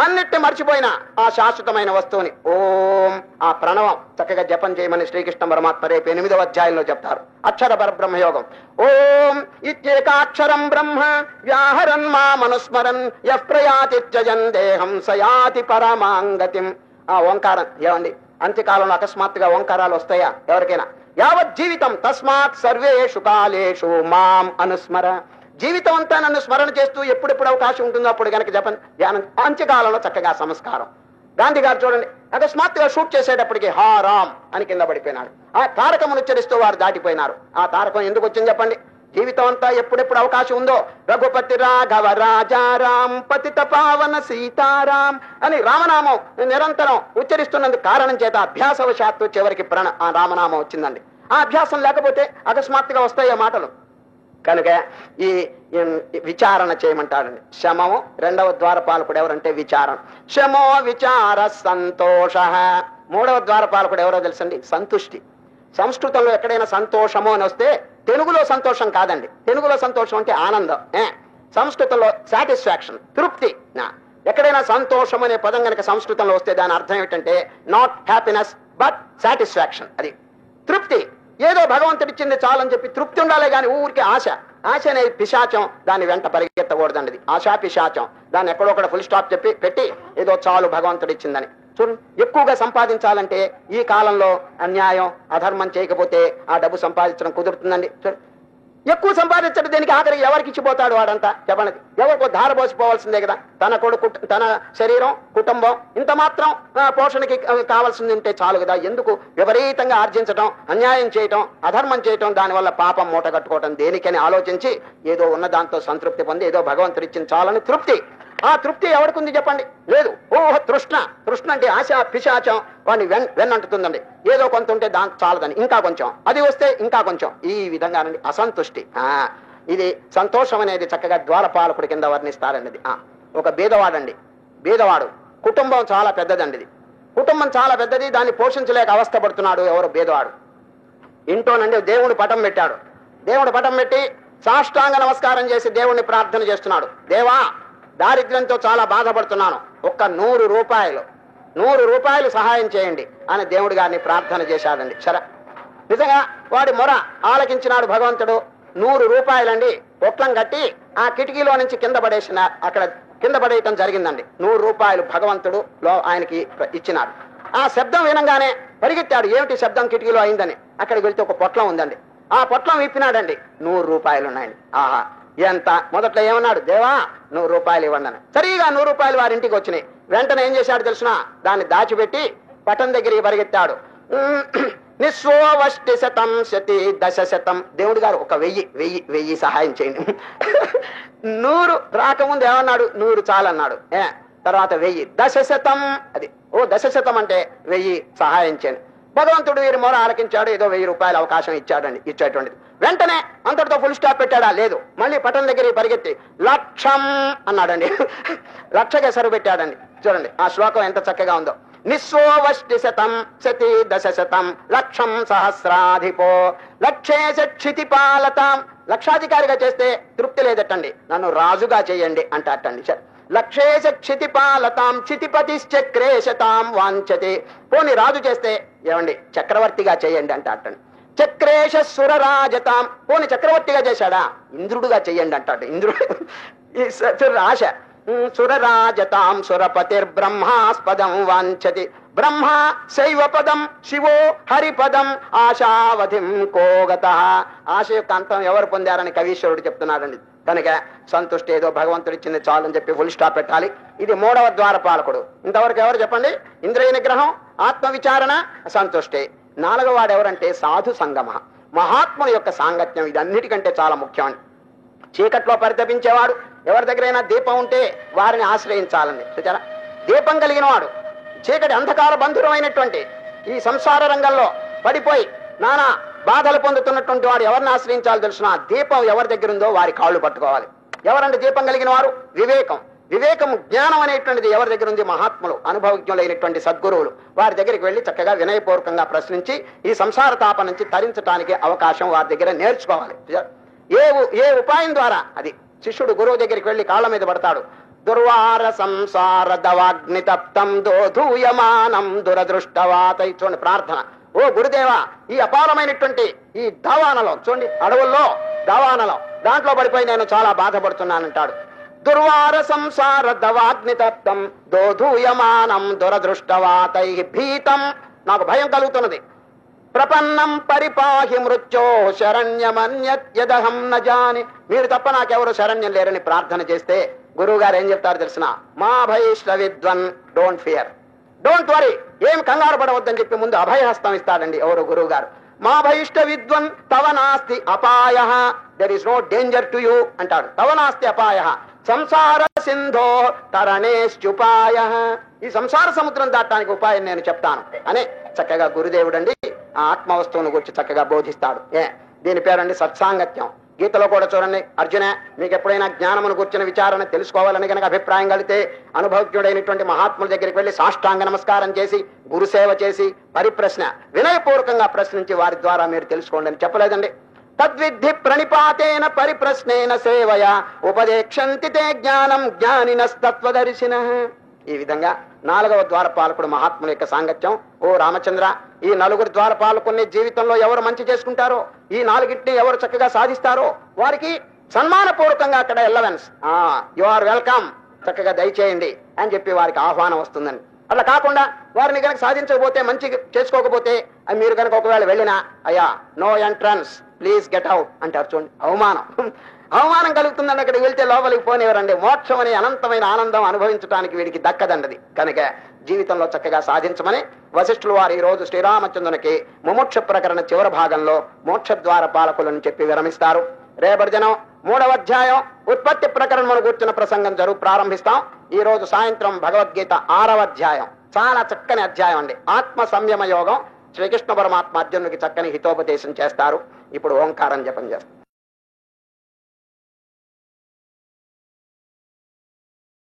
అన్నిటిని మర్చిపోయిన ఆ శాశ్వతమైన వస్తువుని ఓం, ఆ ప్రణవం చక్కగా జపం చేయమని శ్రీకృష్ణ పరమాత్మ రేపు 8వ అధ్యాయంలో చెప్తారు. అక్షర పరబ్రహ్మయోగం. ఓం ఇత్యేకాక్షరం బ్రహ్మ వ్యాహరన్ మామనుస్మరన్ యః ప్రయాతి త్యజన్ దేహం సయాతి పరమాంగతిం. ఆ ఓంకారం ఏమండి, అంత్యకాలంలో అకస్మాత్తుగా ఓంకారాలు వస్తాయా ఎవరికైనా? యావత్ జీవితం తస్మాత్ సర్వేషు కాలేషు మాం అనుస్మర. జీవితం అంతా నన్ను స్మరణ చేస్తూ ఎప్పుడెప్పుడు అవకాశం ఉంటుందో అప్పుడు కనుక జపం ధ్యానం. అంత్యకాలంలో చక్కగా సంస్కారం. గాంధీ గారు చూడండి, అకస్మాత్తుగా షూట్ చేసేటప్పటికి హా రామ్ అని కింద పడిపోయినాడు. ఆ తారకమును ఉచ్చరిస్తూ వారు దాటిపోయినారు. ఆ తారకం ఎందుకు వచ్చింది చెప్పండి? జీవితం అంతా ఎప్పుడెప్పుడు అవకాశం ఉందో రఘుపతి రాఘవ రాజారాం పతిత పావన సీతారాం అని రామనామం నిరంతరం ఉచ్చరిస్తున్నందుకు కారణం చేత అభ్యాసవశాత్తు చివరికి ఆ రామనామం వచ్చిందండి. ఆ అభ్యాసం లేకపోతే అకస్మాత్తుగా వస్తాయి ఆ మాటలు. కనుక ఈ విచారణ చేయమంటాడండి. శమము 2వ ద్వారపాలకుడు ఎవరంటే విచారణ. శమో విచార సంతోష. 3వ ద్వారపాలకుడు ఎవరో తెలుసండి? సంతుష్టి. సంస్కృతంలో ఎక్కడైనా సంతోషము అని వస్తే తెలుగులో సంతోషం కాదండి. తెలుగులో సంతోషం అంటే ఆనందం. సంస్కృతంలో సాటిస్ఫాక్షన్, తృప్తి. ఎక్కడైనా సంతోషం అనే పదం కనుక సంస్కృతంలో వస్తే దాని అర్థం ఏమిటంటే నాట్ హ్యాపీనెస్ బట్ సాటిస్ఫాక్షన్. అది తృప్తి. ఏదో భగవంతుడిచ్చింది చాలని చెప్పి తృప్తి ఉండాలి కానీ ఊరికి ఆశ అనేది పిశాచం. దాన్ని వెంట పరిగెత్తకూడదండి. ఆశా పిశాచం. దాన్ని ఎక్కడొక్కడ ఫుల్ స్టాప్ చెప్పి పెట్టి ఏదో చాలు భగవంతుడిచ్చిందని. చూడండి, ఎక్కువగా సంపాదించాలంటే ఈ కాలంలో అన్యాయం, అధర్మం చేయకపోతే ఆ డబ్బు సంపాదించడం కుదురుతుందండి. ఎక్కువ సంపాదించడం దేనికి? ఆఖరికి ఎవరికి ఇచ్చిపోతాడు వాడంతా? చెప్పండి, ఎవరికో ధార పోసిపోవాల్సిందే కదా. తన కొడుకు, తన శరీరం, కుటుంబం ఇంత మాత్రం పోషణకి కావాల్సింది ఉంటే చాలు కదా. ఎందుకు విపరీతంగా ఆర్జించడం, అన్యాయం చేయటం, అధర్మం చేయటం, దానివల్ల పాపం మూట కట్టుకోవటం దేనికని ఆలోచించి ఏదో ఉన్న దాంతో సంతృప్తి పొంది ఏదో భగవంతుడు ఇచ్చిన చాలని తృప్తి. ఆ తృప్తి ఎవరికి చెప్పండి? లేదు. ఓహో తృష్ణ, తృష్ణ అంటే ఆశ, పిశాచం వాడిని వెన్నంటుతుందండి. ఏదో కొంత ఉంటే దాని చాలదని ఇంకా కొంచెం, అది వస్తే ఇంకా కొంచెం, ఈ విధంగానండి అసంతుష్టి. ఇది సంతోషం అనేది చక్కగా ద్వారపాలకుడి కింద వర్ణిస్తారండి. ఒక బీదవాడండి, బీదవాడు కుటుంబం చాలా పెద్దదండి. ఇది కుటుంబం చాలా పెద్దది, దాన్ని పోషించలేక అవస్థపడుతున్నాడు ఎవరు? బీదవాడు. ఇంట్లోనండి దేవుడు పటం పెట్టాడు. దేవుడు పటం పెట్టి సాష్టాంగ నమస్కారం చేసి దేవుణ్ణి ప్రార్థన చేస్తున్నాడు. దేవా, దారిద్ర్యంతో చాలా బాధపడుతున్నాను, ఒక్క 100 రూపాయలు, 100 రూపాయలు సహాయం చేయండి అని దేవుడి గారిని ప్రార్థన చేశాడండి. సరే, నిజంగా వాడి మొర ఆలకించినాడు భగవంతుడు. 100 రూపాయలండి పొట్లం కట్టి ఆ కిటికీలో నుంచి కింద పడేసిన, అక్కడ కింద పడేయటం జరిగిందండి. 100 రూపాయలు భగవంతుడు ఆయనకి ఇచ్చినాడు. ఆ శబ్దం వినంగానే పరిగెత్తాడు. ఏమిటి శబ్దం కిటికీలో అయిందని. అక్కడికి వెళ్తే ఒక పొట్లం ఉందండి. ఆ పొట్లం విప్పినాడండి. 100 రూపాయలు ఉన్నాయండి. ఆహా, ఎంత! మొదట్లో ఏమన్నాడు? దేవా 100 రూపాయలు ఇవ్వండి అని. సరిగా 100 రూపాయలు వారింటికి వచ్చినాయి. వెంటనే ఏం చేశాడు తెలుసునా? దాన్ని దాచిపెట్టి పటం దగ్గరికి పరిగెత్తాడు. నిస్వష్టి శతం శతి దశ శతం. దేవుడు గారు ఒక 1000 సహాయం చేయండి. 100 రాకముందు ఏమన్నాడు? 100 చాలన్నాడు. తర్వాత 1000 దశ శతం. అది దశ శతం అంటే 1000 సహాయం చేయండి. భగవంతుడు వీరి మొర ఆలకించాడు. ఏదో 1000 రూపాయలు అవకాశం ఇచ్చేటువంటిది. వెంటనే అంతటితో ఫుల్ స్టాప్ పెట్టాడా? లేదు. మళ్ళీ పటం దగ్గరికి పరిగెత్తి లక్షం అన్నాడండి. లక్షకెసరు పెట్టాడండి. చూడండి ఆ శ్లోకం ఎంత చక్కగా ఉందో. నిస్వష్టి శతం శతి దశ శతం లక్షం సహస్రాధిపో లక్షేశ క్షితిపాలతాం. లక్షాధికారిగా చేస్తే తృప్తి లేదటండి, నన్ను రాజుగా చేయండి అంటండి. లక్షేశ క్షితిపాలతాం క్షితిపతిశ్చక్రేశతాం వాంఛతి. పోని రాజు చేస్తే ఏమండి చక్రవర్తిగా చేయండి అంటండి. చక్రేశ సురరాజతాం. పోని చక్రవర్తిగా చేశాడా? ఇంద్రుడుగా చెయ్యండి అంటాడు. ఇంద్రుడు ఆశ. సురరాజతాం సురపతిర్బ్రహ్మాస్పదం వాంఛతి. బ్రహ్మ శైవ పదం శివో హరిపదం ఆశావధిం కోగత. ఆశ యొక్క అంతం ఎవరు పొందారని కవీశ్వరుడు చెప్తున్నాడండి. కనుక సంతుష్టి, ఏదో భగవంతుడు ఇచ్చింది చాలు అని చెప్పి ఫుల్ స్టాప్ పెట్టాలి. ఇది 3వ ద్వారపాలకుడు. ఇంతవరకు ఎవరు చెప్పండి? ఇంద్రియ నిగ్రహం, ఆత్మ విచారణ, సంతుష్టి. 4వ వాడు ఎవరంటే సాధు సంగమ, మహాత్ముల యొక్క సాంగత్యం. ఇది అన్నిటికంటే చాలా ముఖ్యం. చీకట్లో పరితపించేవాడు, ఎవరి దగ్గరైనా దీపం ఉంటే వారిని ఆశ్రయించాలండి. చూచారా, దీపం కలిగిన వాడు చీకటి అంధకార బంధురమైనటువంటి ఈ సంసార రంగంలో పడిపోయి నానా బాధలు పొందుతున్నటువంటి వాడు ఎవరిని ఆశ్రయించాలో తెలుసిన? దీపం ఎవరి దగ్గర ఉందో వారి కాళ్ళు పట్టుకోవాలి. ఎవరంటే దీపం కలిగిన వారు? వివేకం జ్ఞానం అనేటువంటిది ఎవరి దగ్గర ఉంది? మహాత్ములు, అనుభవజ్ఞులైనటువంటి సద్గురువులు. వారి దగ్గరికి వెళ్లి చక్కగా వినయపూర్వకంగా ప్రశ్నించి ఈ సంసార తాప నుంచి తరించడానికి అవకాశం వారి దగ్గర నేర్చుకోవాలి. ఏ ఉపాయం ద్వారా? అది శిష్యుడు గురువు దగ్గరికి వెళ్లి కాళ్ళ మీద పడతాడు. దుర్వార సంసార దవాగ్ని తప్తం దోధూయమానం దురదృష్టవాతై. చూడండి ప్రార్థన. ఓ గురుదేవా, ఈ అపారమైనటువంటి ఈ దావానలో, చూడండి అడవుల్లో దావానలో, దాంట్లో పడిపోయి నేను చాలా బాధపడుతున్నానంటాడు. దుర్వార సంసార దవాగ్ని తప్తం దోధూయమానం దురదృష్టవాతై భీతం. నాకు భయం కలుగుతున్నది. ప్రపన్నం పరిపాహి మృత్యో శరణ్యమన్యదహం నజాని. మీరు తప్ప నాకెవరు శరణ్యం లేరని ప్రార్థన చేస్తే గురువు గారు ఏం చెప్తారు తెలిసిన? మా భయిష్ట విద్వన్ డోంట్ ఫియర్, డోంట్ వరీ, ఏం కంగారు పడవద్దని చెప్పి ముందు అభయహస్తం ఇస్తాడండి ఎవరు? గురువు గారు. మా భయిష్ట విద్వన్ తవ నాస్తి అపాయ, there is no danger to you అంటాడు. తవ నాస్తి అపాయ సంసార సింధో తరణేశ్చుపాయ. ఈ సంసార సముద్రం దాటడానికి ఉపాయం నేను చెప్తాను అని చక్కగా గురుదేవుడండి ఆ ఆత్మ వస్తువును గురించి చక్కగా బోధిస్తాడు. దీని పేరండి సత్సాంగత్యం. గీతలో కూడా చూడండి, అర్జున మీకు ఎప్పుడైనా జ్ఞానమును కూర్చున్న విచారణ తెలుసుకోవాలని కనుక అభిప్రాయం కలిగితే అనుభవజ్ఞుడైనటువంటి మహాత్ముల దగ్గరికి వెళ్లి సాష్టాంగ నమస్కారం చేసి గురుసేవ చేసి పరిప్రశ్న వినయపూర్వకంగా ప్రశ్నించి వారి ద్వారా మీరు తెలుసుకోండి అని చెప్పలేదండి. తద్విద్ధి ప్రణిపాతేన పరిప్రశ్నేన సేవయ ఉపదేక్షంతి తే జ్ఞానం జ్ఞానినస్తత్వదర్శిన. ఈ విధంగా 4వ ద్వారపాలకుడు మహాత్ముల యొక్క సాంగత్యం. ఓ రామచంద్ర, ఈ 4 ద్వారపాలకుని జీవితంలో ఎవరు మంచి చేసుకుంటారో, ఈ 4టిని ఎవరు చక్కగా సాధిస్తారో వారికి సన్మానపూర్వకంగా అక్కడ ఎల్లవెన్స్, యు ఆర్ వెల్కమ్, చక్కగా దయచేయండి అని చెప్పి వారికి ఆహ్వానం వస్తుందని. అట్లా కాకుండా వారిని కనుక సాధించకపోతే, మంచి చేసుకోకపోతే, మీరు కనుక ఒకవేళ వెళ్ళినా అయ్యా no entrance, please get out అంటారు. చూడండి, అవమానం అవమానం కలుగుతుందండి. అక్కడికి వెళ్తే లోపలికి పోనివ్వరండి. మోక్షం అనే అనంతమైన ఆనందం అనుభవించడానికి వీడికి దక్కదండది. కనుక జీవితంలో చక్కగా సాధించమని వశిష్ఠులు వారు ఈ రోజు శ్రీరామచంద్రునికి ముముక్ష ప్రకరణ చివరి భాగంలో మోక్షద్వార పాలకులను చెప్పి విరమిస్తారు. రేపటి దినం 3వ అధ్యాయం ఉత్పత్తి ప్రకరణను కూర్చున్న ప్రసంగం ప్రారంభిస్తాం. ఈ రోజు సాయంత్రం భగవద్గీత 6వ అధ్యాయం, చాలా చక్కని అధ్యాయం అండి. ఆత్మ సంయమ యోగం. శ్రీకృష్ణ పరమాత్మ అర్జునుడికి చక్కని హితోపదేశం చేస్తారు. ఇప్పుడు ఓంకారం జపం చేస్తారు.